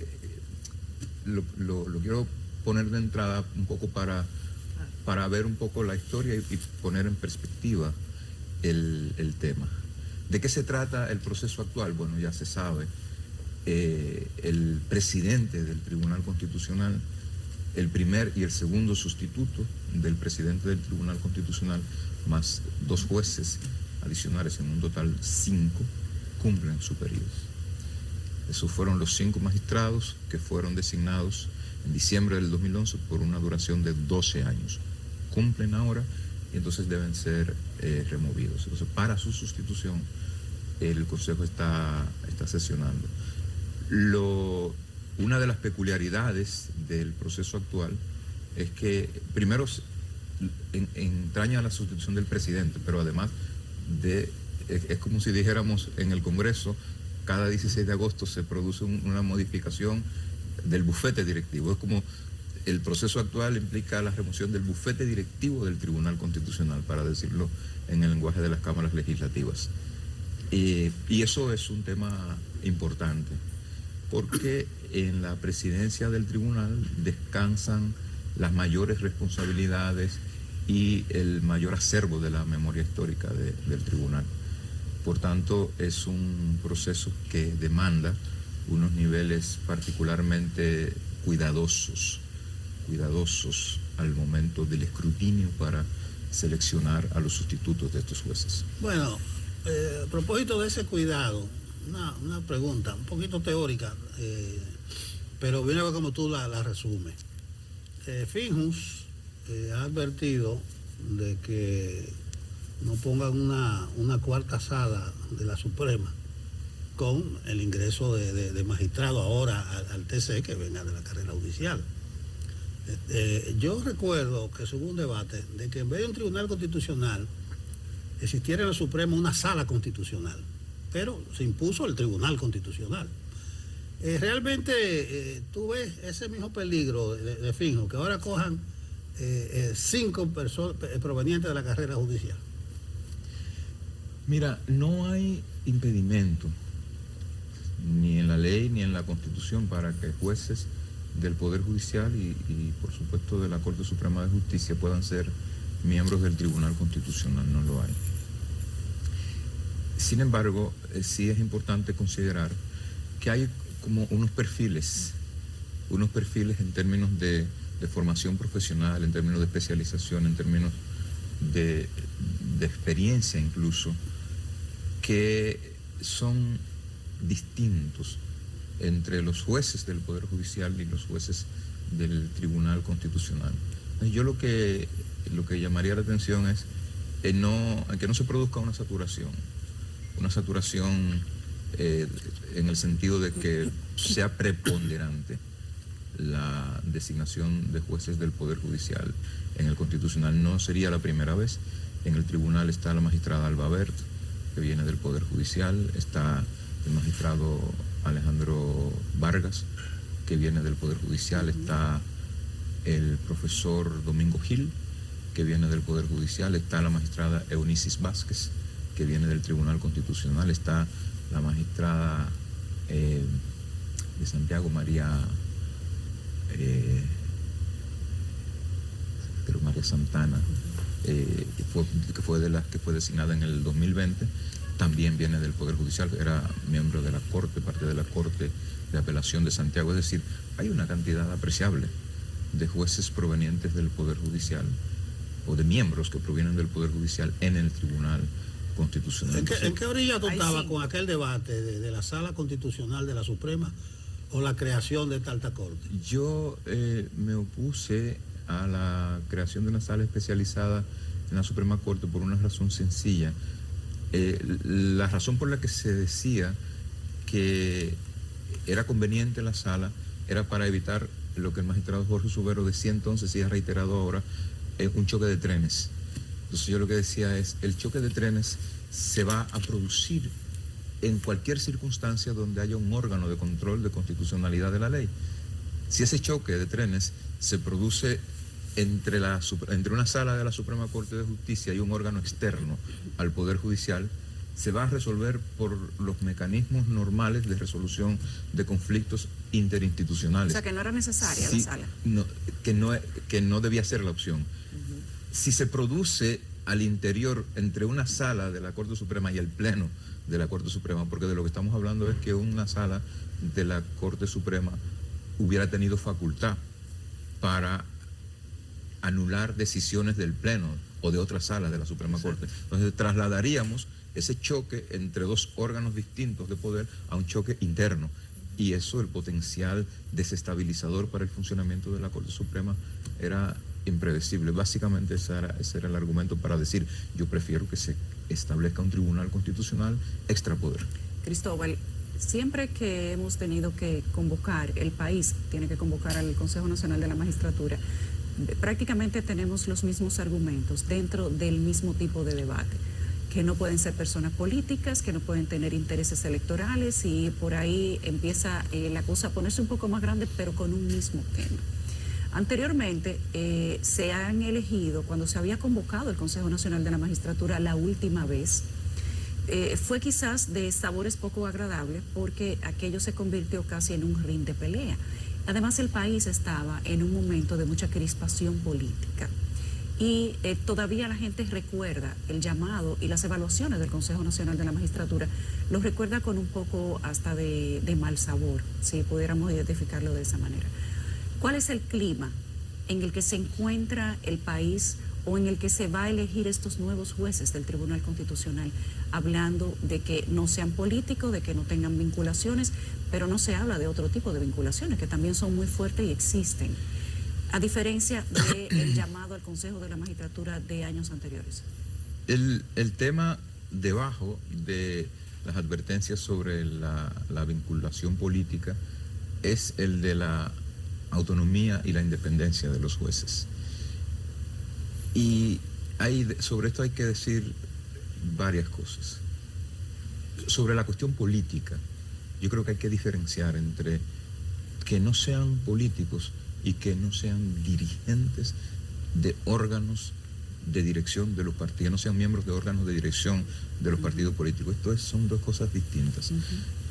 Speaker 8: Lo quiero poner de entrada un poco para ver un poco la historia y poner en perspectiva el tema. ¿De qué se trata el proceso actual? Bueno, ya se sabe. El presidente del Tribunal Constitucional, el primer y el segundo sustituto del presidente del Tribunal Constitucional, más 2 jueces adicionales, en un total 5, cumplen su periodo. Esos fueron los 5 magistrados que fueron designados en diciembre del 2011 por una duración de 12 años. Cumplen ahora y entonces deben ser removidos. Entonces, para su sustitución, el Consejo está sesionando. Una de las peculiaridades del proceso actual es que primero entraña la sustitución del presidente, pero además es como si dijéramos en el Congreso, cada 16 de agosto se produce una modificación del bufete directivo. Es como el proceso actual implica la remoción del bufete directivo del Tribunal Constitucional, para decirlo en el lenguaje de las cámaras legislativas. Y eso es un tema importante, porque en la presidencia del tribunal descansan las mayores responsabilidades y el mayor acervo de la memoria histórica del tribunal. Por tanto, es un proceso que demanda unos niveles particularmente cuidadosos al momento del escrutinio para seleccionar a los sustitutos de estos jueces.
Speaker 3: Bueno, a propósito de ese cuidado, una pregunta un poquito teórica, pero viene a ver cómo tú la resumes. Finjus ha advertido de que no pongan una cuarta sala de la Suprema con el ingreso de magistrado ahora al TC que venga de la carrera judicial. Yo recuerdo que hubo un debate de que en vez de un tribunal constitucional existiera en la Suprema una sala constitucional, pero se impuso el tribunal constitucional. Realmente tú ves ese mismo peligro de Finjus, que ahora cojan 5 personas provenientes de la carrera judicial.
Speaker 8: Mira, no hay impedimento ni en la ley ni en la Constitución para que jueces del Poder Judicial y por supuesto de la Corte Suprema de Justicia puedan ser miembros del Tribunal Constitucional, no lo hay. Sin embargo, sí es importante considerar que hay como unos perfiles en términos de formación profesional, en términos de especialización, en términos de experiencia incluso, que son distintos entre los jueces del Poder Judicial y los jueces del Tribunal Constitucional. Yo lo que llamaría la atención es que no se produzca una saturación en el sentido de que sea preponderante la designación de jueces del Poder Judicial. En el Constitucional no sería la primera vez. En el Tribunal está la magistrada Alba Bert, que viene del Poder Judicial, está el magistrado Alejandro Vargas, que viene del Poder Judicial, está el profesor Domingo Gil, que viene del Poder Judicial, está la magistrada Eunices Vázquez, que viene del Tribunal Constitucional, está la magistrada de Santiago María Santana, que fue de las que fue designada en el 2020, también viene del Poder Judicial, era miembro de la Corte, parte de la Corte de Apelación de Santiago. Es decir, hay una cantidad apreciable de jueces provenientes del Poder Judicial o de miembros que provienen del Poder Judicial en el Tribunal Constitucional.
Speaker 3: ¿En qué orilla tú estabas con aquel debate de la Sala Constitucional de la Suprema o la creación de esta alta corte?
Speaker 8: Yo me opuse a la creación de una sala especializada en la Suprema Corte por una razón sencilla. La razón por la que se decía que era conveniente la sala era para evitar lo que el magistrado Jorge Subero decía entonces y ha reiterado ahora, un choque de trenes. Entonces yo lo que decía es, el choque de trenes se va a producir en cualquier circunstancia donde haya un órgano de control de constitucionalidad de la ley. Si ese choque de trenes se produce entre una sala de la Suprema Corte de Justicia y un órgano externo al Poder Judicial, se va a resolver por los mecanismos normales de resolución de conflictos interinstitucionales.
Speaker 1: O sea, que no era necesaria la sala.
Speaker 8: No, que no debía ser la opción. Si se produce al interior entre una sala de la Corte Suprema y el Pleno de la Corte Suprema, porque de lo que estamos hablando es que una sala de la Corte Suprema hubiera tenido facultad para anular decisiones del Pleno o de otra sala de la Suprema Corte. Entonces trasladaríamos ese choque entre dos órganos distintos de poder a un choque interno. Y eso, el potencial desestabilizador para el funcionamiento de la Corte Suprema era impredecible. Básicamente ese era el argumento para decir, yo prefiero que se establezca un tribunal constitucional extrapoder.
Speaker 1: Cristóbal, siempre que hemos tenido que convocar, el país tiene que convocar al Consejo Nacional de la Magistratura, prácticamente tenemos los mismos argumentos dentro del mismo tipo de debate, que no pueden ser personas políticas, que no pueden tener intereses electorales, y por ahí empieza la cosa a ponerse un poco más grande, pero con un mismo tema. Anteriormente se han elegido, cuando se había convocado el Consejo Nacional de la Magistratura la última vez, fue quizás de sabores poco agradables, porque aquello se convirtió casi en un ring de pelea. Además, el país estaba en un momento de mucha crispación política y todavía la gente recuerda el llamado y las evaluaciones del Consejo Nacional de la Magistratura, los recuerda con un poco hasta de mal sabor, si pudiéramos identificarlo de esa manera. ¿Cuál es el clima en el que se encuentra el país o en el que se va a elegir estos nuevos jueces del Tribunal Constitucional, hablando de que no sean políticos, de que no tengan vinculaciones, pero no se habla de otro tipo de vinculaciones que también son muy fuertes y existen, a diferencia del llamado al Consejo de la Magistratura de años anteriores?
Speaker 8: El tema debajo de las advertencias sobre la vinculación política es el de la autonomía y la independencia de los jueces. Y sobre esto hay que decir varias cosas. Sobre la cuestión política, yo creo que hay que diferenciar entre que no sean políticos y que no sean dirigentes de órganos de dirección de los partidos, no sean miembros de órganos de dirección de los partidos políticos. Son dos cosas distintas.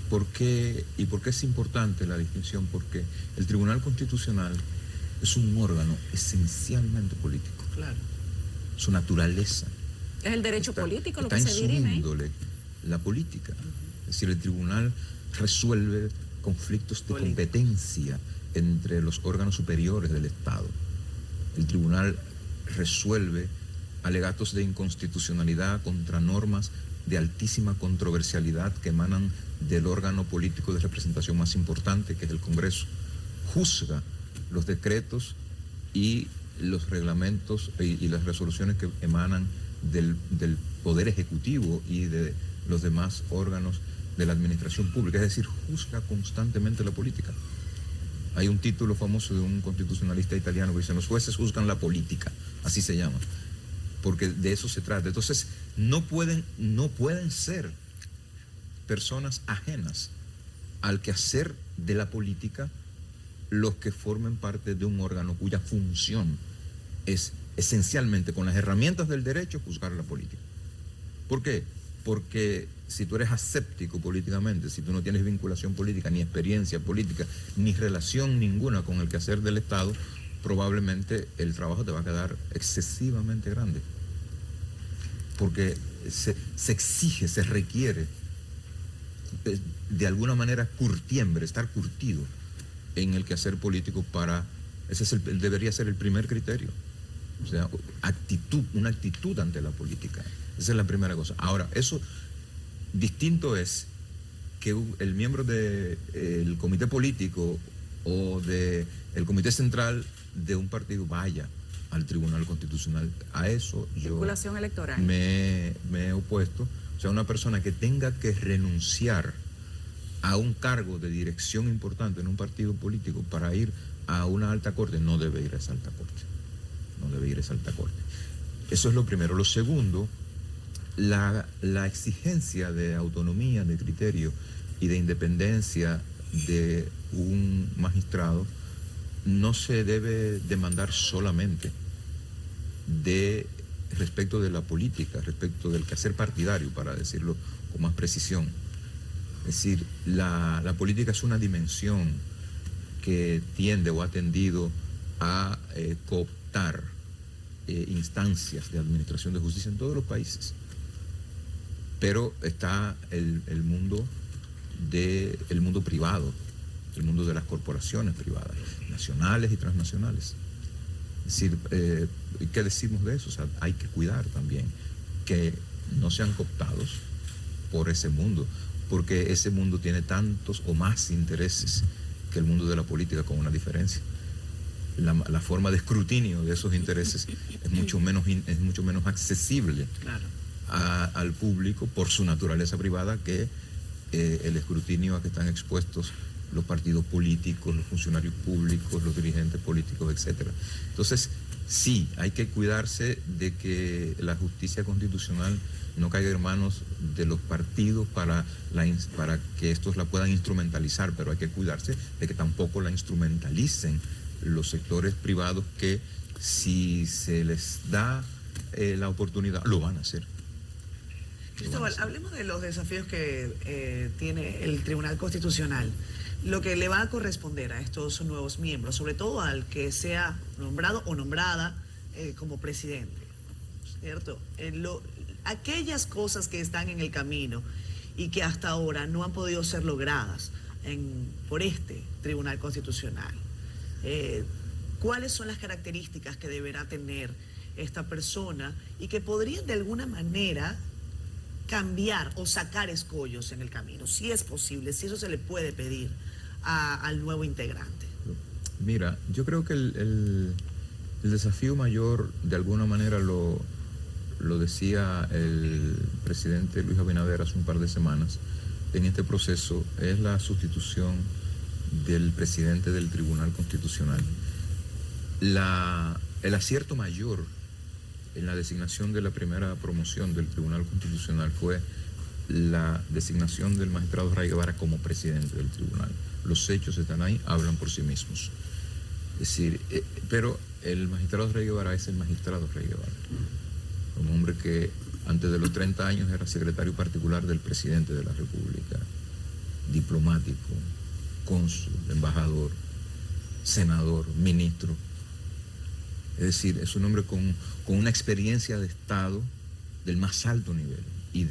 Speaker 8: ¿Por qué es importante la distinción? Porque el Tribunal Constitucional es un órgano esencialmente político.
Speaker 2: Claro.
Speaker 8: Su naturaleza.
Speaker 1: Es el derecho político lo que
Speaker 8: está
Speaker 1: se
Speaker 8: en su
Speaker 1: dirime.
Speaker 8: índole, la política. Es decir, el tribunal resuelve conflictos de competencia entre los órganos superiores del Estado. El tribunal resuelve alegatos de inconstitucionalidad contra normas de altísima controversialidad que emanan del órgano político de representación más importante, que es el Congreso. Juzga los decretos y los reglamentos y las resoluciones que emanan del Poder Ejecutivo y de los demás órganos de la administración pública, es decir, juzga constantemente la política. Hay un título famoso de un constitucionalista italiano que dice: los jueces juzgan la política, así se llama, porque de eso se trata. Entonces, no pueden ser personas ajenas al quehacer de la política los que formen parte de un órgano cuya función es esencialmente, con las herramientas del derecho, juzgar la política. ¿Por qué? Porque si tú eres aséptico políticamente, si tú no tienes vinculación política, ni experiencia política, ni relación ninguna con el quehacer del Estado, probablemente el trabajo te va a quedar excesivamente grande. Porque se exige, se requiere de alguna manera curtiembre, estar curtido en el quehacer político debería ser el primer criterio. O sea, una actitud ante la política. Esa es la primera cosa. Ahora, eso distinto es que el miembro del comité político o del comité central de un partido vaya al Tribunal Constitucional. A eso yo
Speaker 1: Vinculación electoral.
Speaker 8: me he opuesto. O sea, una persona que tenga que renunciar a un cargo de dirección importante en un partido político para ir a una alta corte, no debe ir a esa alta corte. No debe ir a esa alta corte. Eso es lo primero. Lo segundo, la exigencia de autonomía, de criterio y de independencia de un magistrado no se debe demandar solamente respecto de la política, respecto del quehacer partidario, para decirlo con más precisión. Es decir, la política es una dimensión que tiende o ha tendido a cooptar instancias de administración de justicia en todos los países. Pero está el mundo privado, el mundo de las corporaciones privadas, nacionales y transnacionales. Es decir, ¿qué decimos de eso? O sea, hay que cuidar también que no sean cooptados por ese mundo, porque ese mundo tiene tantos o más intereses que el mundo de la política, con una diferencia. La forma de escrutinio de esos intereses es mucho menos accesible al público por su naturaleza privada que el escrutinio a que están expuestos los partidos políticos, los funcionarios públicos, los dirigentes políticos, etc. Entonces, sí, hay que cuidarse de que la justicia constitucional no caiga en manos de los partidos para que estos la puedan instrumentalizar, pero hay que cuidarse de que tampoco la instrumentalicen los sectores privados que, si se les da la oportunidad, lo van a hacer.
Speaker 2: Cristóbal, hablemos de los desafíos que tiene el Tribunal Constitucional, lo que le va a corresponder a estos nuevos miembros, sobre todo al que sea nombrado o nombrada como presidente, ¿cierto? Aquellas cosas que están en el camino y que hasta ahora no han podido ser logradas por este Tribunal Constitucional. ¿Cuáles son las características que deberá tener esta persona y que podrían de alguna manera cambiar o sacar escollos en el camino, si es posible, si eso se le puede pedir al nuevo integrante.
Speaker 8: Mira, yo creo que el desafío mayor, de alguna manera lo decía el presidente Luis Abinader hace un par de semanas, en este proceso es la sustitución del presidente del Tribunal Constitucional. El acierto mayor en la designación de la primera promoción del Tribunal Constitucional fue la designación del magistrado Ray Guevara como presidente del tribunal. Los hechos están ahí, hablan por sí mismos. Es decir, pero el magistrado Ray Guevara es el magistrado Ray Guevara, un hombre que antes de los 30 años era secretario particular del presidente de la República, diplomático, cónsul, embajador, senador, ministro. Es decir, es un hombre con una experiencia de Estado del más alto nivel y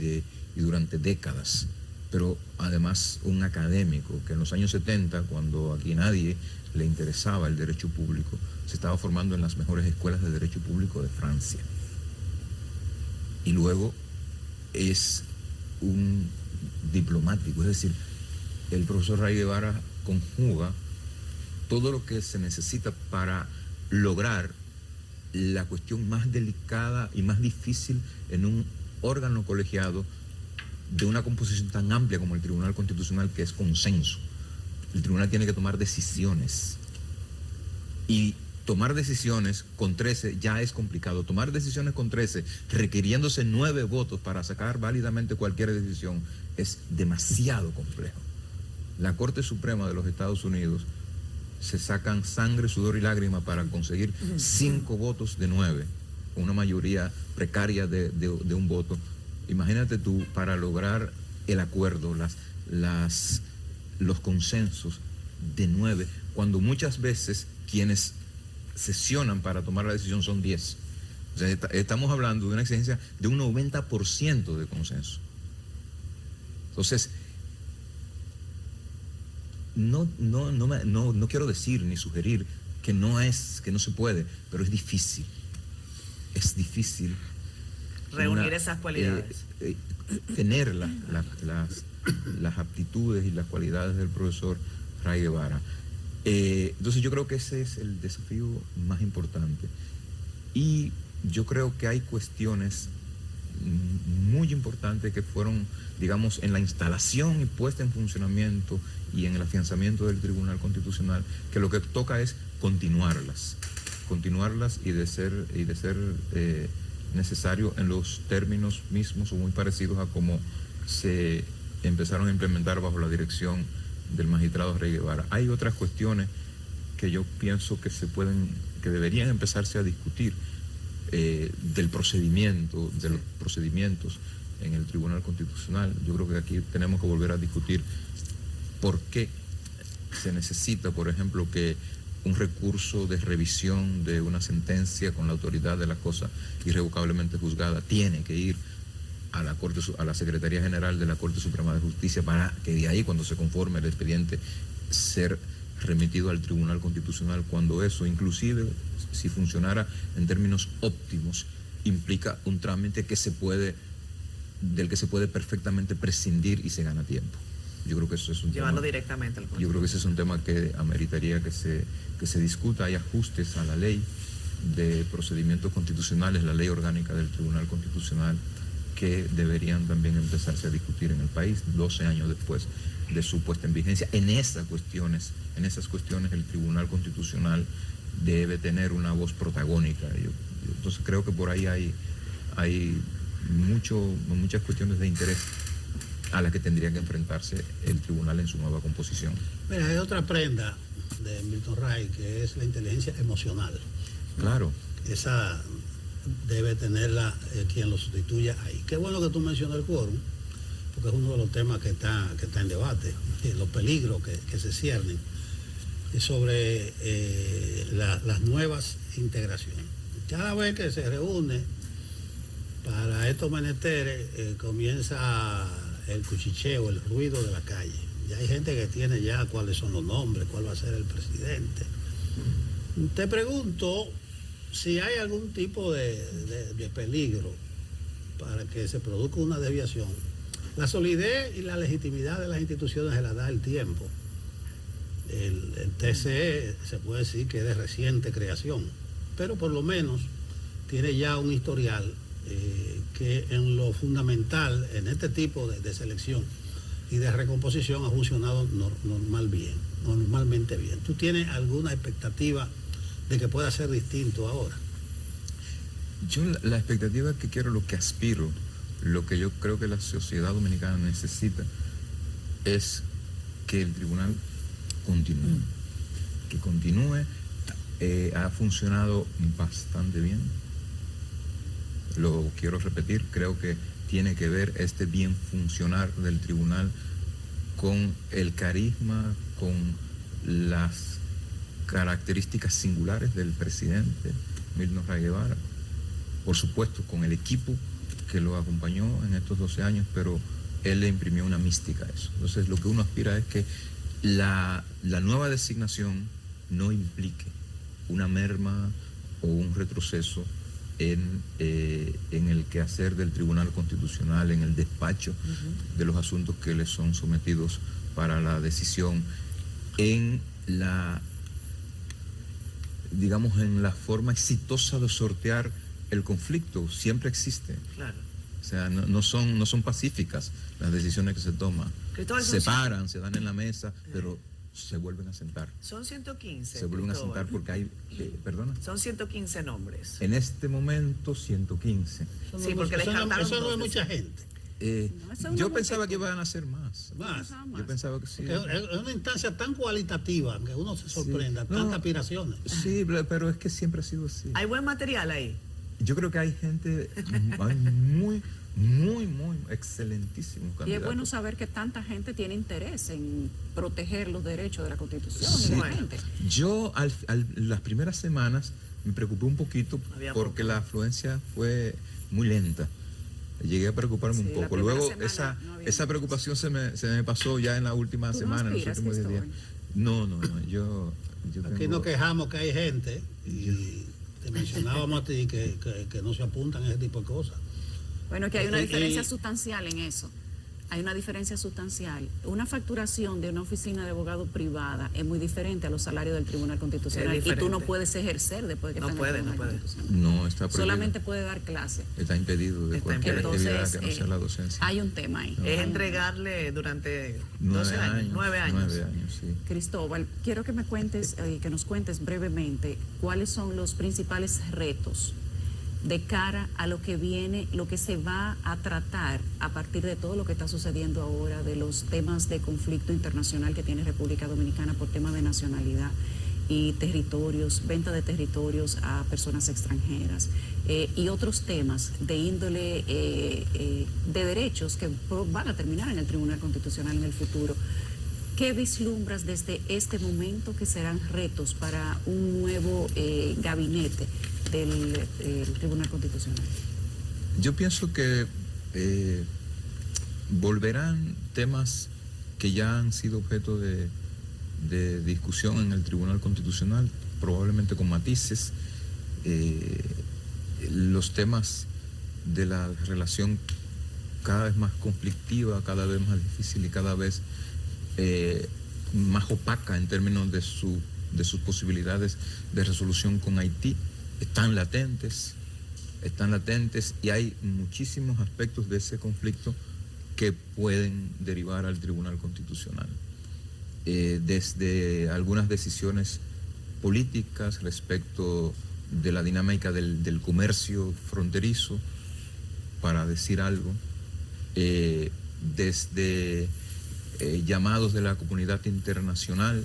Speaker 8: durante décadas, pero además un académico que en los años 70, cuando aquí nadie le interesaba el derecho público, se estaba formando en las mejores escuelas de derecho público de Francia. Y luego es un diplomático, es decir, el profesor Ray Guevara conjuga todo lo que se necesita para lograr la cuestión más delicada y más difícil en un órgano colegiado de una composición tan amplia como el Tribunal Constitucional, que es consenso. El tribunal tiene que tomar decisiones y tomar decisiones con 13 ya es complicado. Tomar decisiones con 13 requiriéndose 9 votos para sacar válidamente cualquier decisión es demasiado complejo. La Corte Suprema de los Estados Unidos se sacan sangre, sudor y lágrima para conseguir 5 votos de 9, con una mayoría precaria de un voto. Imagínate tú, para lograr el acuerdo, los consensos de 9, cuando muchas veces quienes sesionan para tomar la decisión son 10. O sea, estamos hablando de una exigencia de un 90% de consenso. Entonces, no quiero decir ni sugerir que no se puede, pero es difícil. Es difícil
Speaker 2: reunir esas cualidades.
Speaker 8: Tener las aptitudes y las cualidades del profesor Ray Guevara. Entonces yo creo que ese es el desafío más importante. Y yo creo que hay cuestiones muy importantes que fueron, digamos, en la instalación y puesta en funcionamiento y en el afianzamiento del Tribunal Constitucional, que lo que toca es continuarlas y de ser necesario en los términos mismos o muy parecidos a como se empezaron a implementar bajo la dirección del magistrado Ray Guevara. Hay otras cuestiones que yo pienso que que deberían empezarse a discutir de los procedimientos en el Tribunal Constitucional. Yo creo que aquí tenemos que volver a discutir por qué se necesita, por ejemplo, que un recurso de revisión de una sentencia con la autoridad de la cosa irrevocablemente juzgada tiene que ir a la Secretaría General de la Corte Suprema de Justicia para que de ahí, cuando se conforme el expediente, ser remitido al Tribunal Constitucional, cuando eso, inclusive si funcionara en términos óptimos, implica un trámite del que se puede perfectamente prescindir y se gana tiempo. Yo creo que eso es un
Speaker 2: llevarlo
Speaker 8: tema,
Speaker 2: directamente al Congreso.
Speaker 8: yo creo que ese es un tema que ameritaría que se discuta. Hay ajustes a la ley de procedimientos constitucionales, la ley orgánica del Tribunal Constitucional, que deberían también empezarse a discutir en el país 12 años después de su puesta en vigencia. En esas cuestiones el Tribunal Constitucional debe tener una voz protagónica. Entonces creo que por ahí hay muchas cuestiones de interés a las que tendría que enfrentarse el tribunal en su nueva composición.
Speaker 3: Mira, hay otra prenda de Milton Ray, que es la inteligencia emocional.
Speaker 8: Claro.
Speaker 3: Esa debe tenerla quien lo sustituya ahí. Qué bueno que tú mencionas el quórum, porque es uno de los temas que está en debate, los peligros que se ciernen sobre las nuevas integraciones. Cada vez que se reúne para estos menesteres, comienza el cuchicheo, el ruido de la calle. Ya hay gente que tiene ya cuáles son los nombres, cuál va a ser el presidente. Te pregunto, si hay algún tipo de peligro para que se produzca una desviación, la solidez y la legitimidad de las instituciones se la da el tiempo. El TCE se puede decir que es de reciente creación, pero por lo menos tiene ya un historial que en lo fundamental, en este tipo de selección y de recomposición, ha funcionado normalmente bien. ¿Tú tienes alguna expectativa de que pueda ser distinto ahora?
Speaker 8: Yo la expectativa que quiero, lo que aspiro, lo que yo creo que la sociedad dominicana necesita es que el tribunal continúe. Que continúe, ha funcionado bastante bien. Lo quiero repetir, creo que tiene que ver este bien funcionar del tribunal con el carisma, con las características singulares del presidente Milton Ray Guevara, por supuesto con el equipo que lo acompañó en estos 12 años, pero él le imprimió una mística a eso. Entonces lo que uno aspira es que la nueva designación no implique una merma o un retroceso en el quehacer del Tribunal Constitucional, en el despacho de los asuntos que le son sometidos para la decisión, en la, digamos, en la forma exitosa de sortear el conflicto. Siempre existe.
Speaker 2: Claro.
Speaker 8: O sea, no son pacíficas las decisiones que se toman.
Speaker 2: Cristóbal,
Speaker 8: Se paran, se dan en la mesa, pero se vuelven a sentar.
Speaker 2: Son 115.
Speaker 8: Se vuelven a
Speaker 2: Cristóbal.
Speaker 8: sentar porque hay, perdona.
Speaker 2: Son 115 nombres.
Speaker 8: En este momento 115.
Speaker 2: Sí, porque le descartaron
Speaker 3: eso no
Speaker 2: dos
Speaker 3: es
Speaker 2: de
Speaker 3: mucha
Speaker 2: esos.
Speaker 3: gente.
Speaker 8: Yo pensaba que iban a ser más. Yo pensaba que sí.
Speaker 3: Es una instancia tan cualitativa que uno se sorprenda,
Speaker 8: Sí.
Speaker 3: tantas aspiraciones.
Speaker 8: Sí, pero es que siempre ha sido así.
Speaker 2: Hay buen material ahí.
Speaker 8: Yo creo que hay gente, hay muy excelentísimos candidatos.
Speaker 1: Y es bueno saber que tanta gente tiene interés en proteger los derechos de la Constitución
Speaker 8: Sí.
Speaker 1: y de la gente.
Speaker 8: Yo las primeras semanas me preocupé un poquito
Speaker 2: Había
Speaker 8: porque
Speaker 2: poco.
Speaker 8: la afluencia fue muy lenta. Llegué a preocuparme
Speaker 1: Sí,
Speaker 8: un
Speaker 1: la
Speaker 8: poco.
Speaker 1: primera
Speaker 8: Luego
Speaker 1: semana no había
Speaker 8: esa
Speaker 1: mucho.
Speaker 8: preocupación se me pasó ya en la última
Speaker 1: ¿Tú no
Speaker 8: semana, en los
Speaker 1: aspiras,
Speaker 8: últimos 10 días.
Speaker 1: Cristóbal?
Speaker 8: No, yo
Speaker 3: Aquí
Speaker 8: tengo-
Speaker 3: nos quejamos que hay gente y te mencionábamos a ti que no se apuntan a ese tipo de cosas.
Speaker 1: Bueno, que hay una
Speaker 3: Y-
Speaker 1: diferencia sustancial en eso. Hay una diferencia sustancial. Una facturación de una oficina de abogado privada es muy diferente a los salarios del Tribunal Constitucional.
Speaker 2: Es
Speaker 1: Y tú no
Speaker 2: diferente.
Speaker 1: puedes ejercer después de que
Speaker 2: No
Speaker 1: estás en
Speaker 2: puede,
Speaker 1: el
Speaker 2: no
Speaker 1: Tribunal
Speaker 2: puede.
Speaker 1: Constitucional.
Speaker 8: No, está prohibido.
Speaker 1: Solamente puede dar clase.
Speaker 8: Está impedido de
Speaker 2: Está
Speaker 8: cualquier
Speaker 2: impedido.
Speaker 8: actividad
Speaker 1: Entonces,
Speaker 8: que no sea la docencia.
Speaker 1: hay un tema ahí.
Speaker 2: Es entregarle durante
Speaker 8: 9
Speaker 2: 12 años, 9 años.
Speaker 8: 9 años, sí.
Speaker 1: Cristóbal, quiero que me cuentes, que nos cuentes brevemente cuáles son los principales retos de cara a lo que viene, lo que se va a tratar a partir de todo lo que está sucediendo ahora, de los temas de conflicto internacional que tiene República Dominicana por temas de nacionalidad y territorios, venta de territorios a personas extranjeras y otros temas de índole de derechos que van a terminar en el Tribunal Constitucional en el futuro. ¿Qué vislumbras desde este momento que serán retos para un nuevo gabinete del Tribunal Constitucional?
Speaker 8: Yo pienso que volverán temas que ya han sido objeto de discusión en el Tribunal Constitucional, probablemente con matices. Los temas de la relación cada vez más conflictiva, cada vez más difícil y cada vez más opaca en términos de sus posibilidades de resolución con Haití, están latentes y hay muchísimos aspectos de ese conflicto que pueden derivar al Tribunal Constitucional. Desde algunas decisiones políticas respecto de la dinámica del comercio fronterizo, para decir algo, desde llamados de la comunidad internacional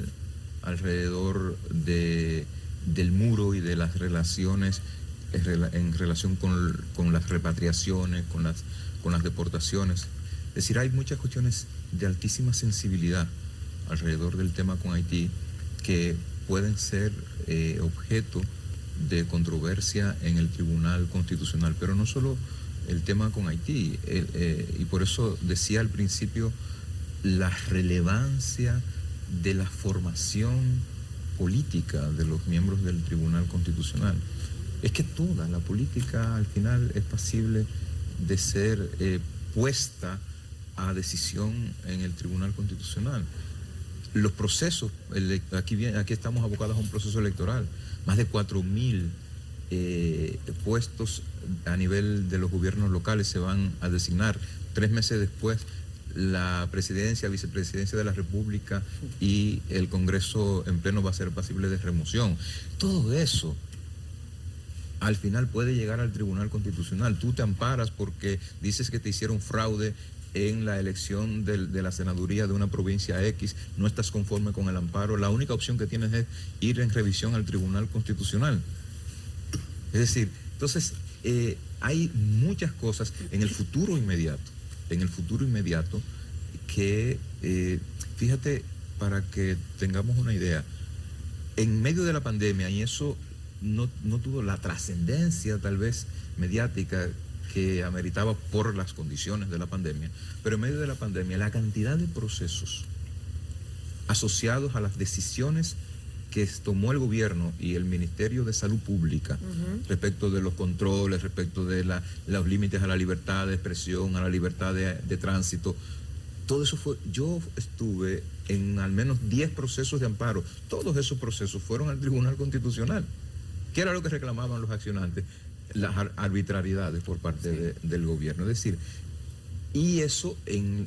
Speaker 8: alrededor del muro y de las relaciones en relación con las repatriaciones, con las deportaciones. Es decir, hay muchas cuestiones de altísima sensibilidad alrededor del tema con Haití que pueden ser objeto de controversia en el Tribunal Constitucional, pero no solo el tema con Haití, y por eso decía al principio la relevancia de la formación política de los miembros del Tribunal Constitucional. es que toda la política al final es pasible de ser puesta a decisión en el Tribunal Constitucional. Los procesos, aquí estamos abocados a un proceso electoral, más de 4.000 puestos a nivel de los gobiernos locales se van a designar. 3 meses después, la presidencia, vicepresidencia de la República y el Congreso en pleno va a ser pasible de remoción. Todo eso al final puede llegar al Tribunal Constitucional. Tú te amparas porque dices que te hicieron fraude en la elección de la senaduría de una provincia X, no estás conforme con el amparo, la única opción que tienes es ir en revisión al Tribunal Constitucional. Es decir, entonces hay muchas cosas en el futuro inmediato que, fíjate, para que tengamos una idea, en medio de la pandemia, y eso no tuvo la trascendencia tal vez mediática que ameritaba por las condiciones de la pandemia, pero en medio de la pandemia la cantidad de procesos asociados a las decisiones que tomó el gobierno y el Ministerio de Salud Pública respecto de los controles, respecto de los límites a la libertad de expresión, a la libertad de tránsito, todo eso fue, yo estuve en al menos 10 procesos de amparo, todos esos procesos fueron al Tribunal Constitucional. ¿Qué era lo que reclamaban los accionantes? Las arbitrariedades por parte del gobierno. Es decir, y eso en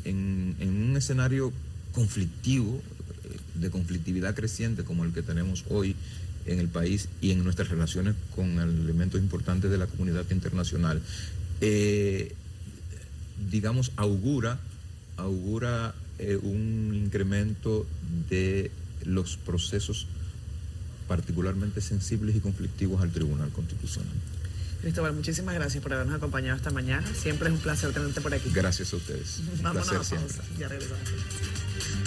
Speaker 8: un escenario conflictivo, de conflictividad creciente como el que tenemos hoy en el país y en nuestras relaciones con elementos importantes de la comunidad internacional, digamos, augura un incremento de los procesos particularmente sensibles y conflictivos al Tribunal Constitucional.
Speaker 2: Cristóbal, muchísimas gracias por habernos acompañado esta mañana. Siempre es un placer tenerte por aquí.
Speaker 8: Gracias a ustedes.
Speaker 2: Vámonos a
Speaker 8: placer
Speaker 2: la pausa.
Speaker 8: siempre.
Speaker 2: Ya regresamos.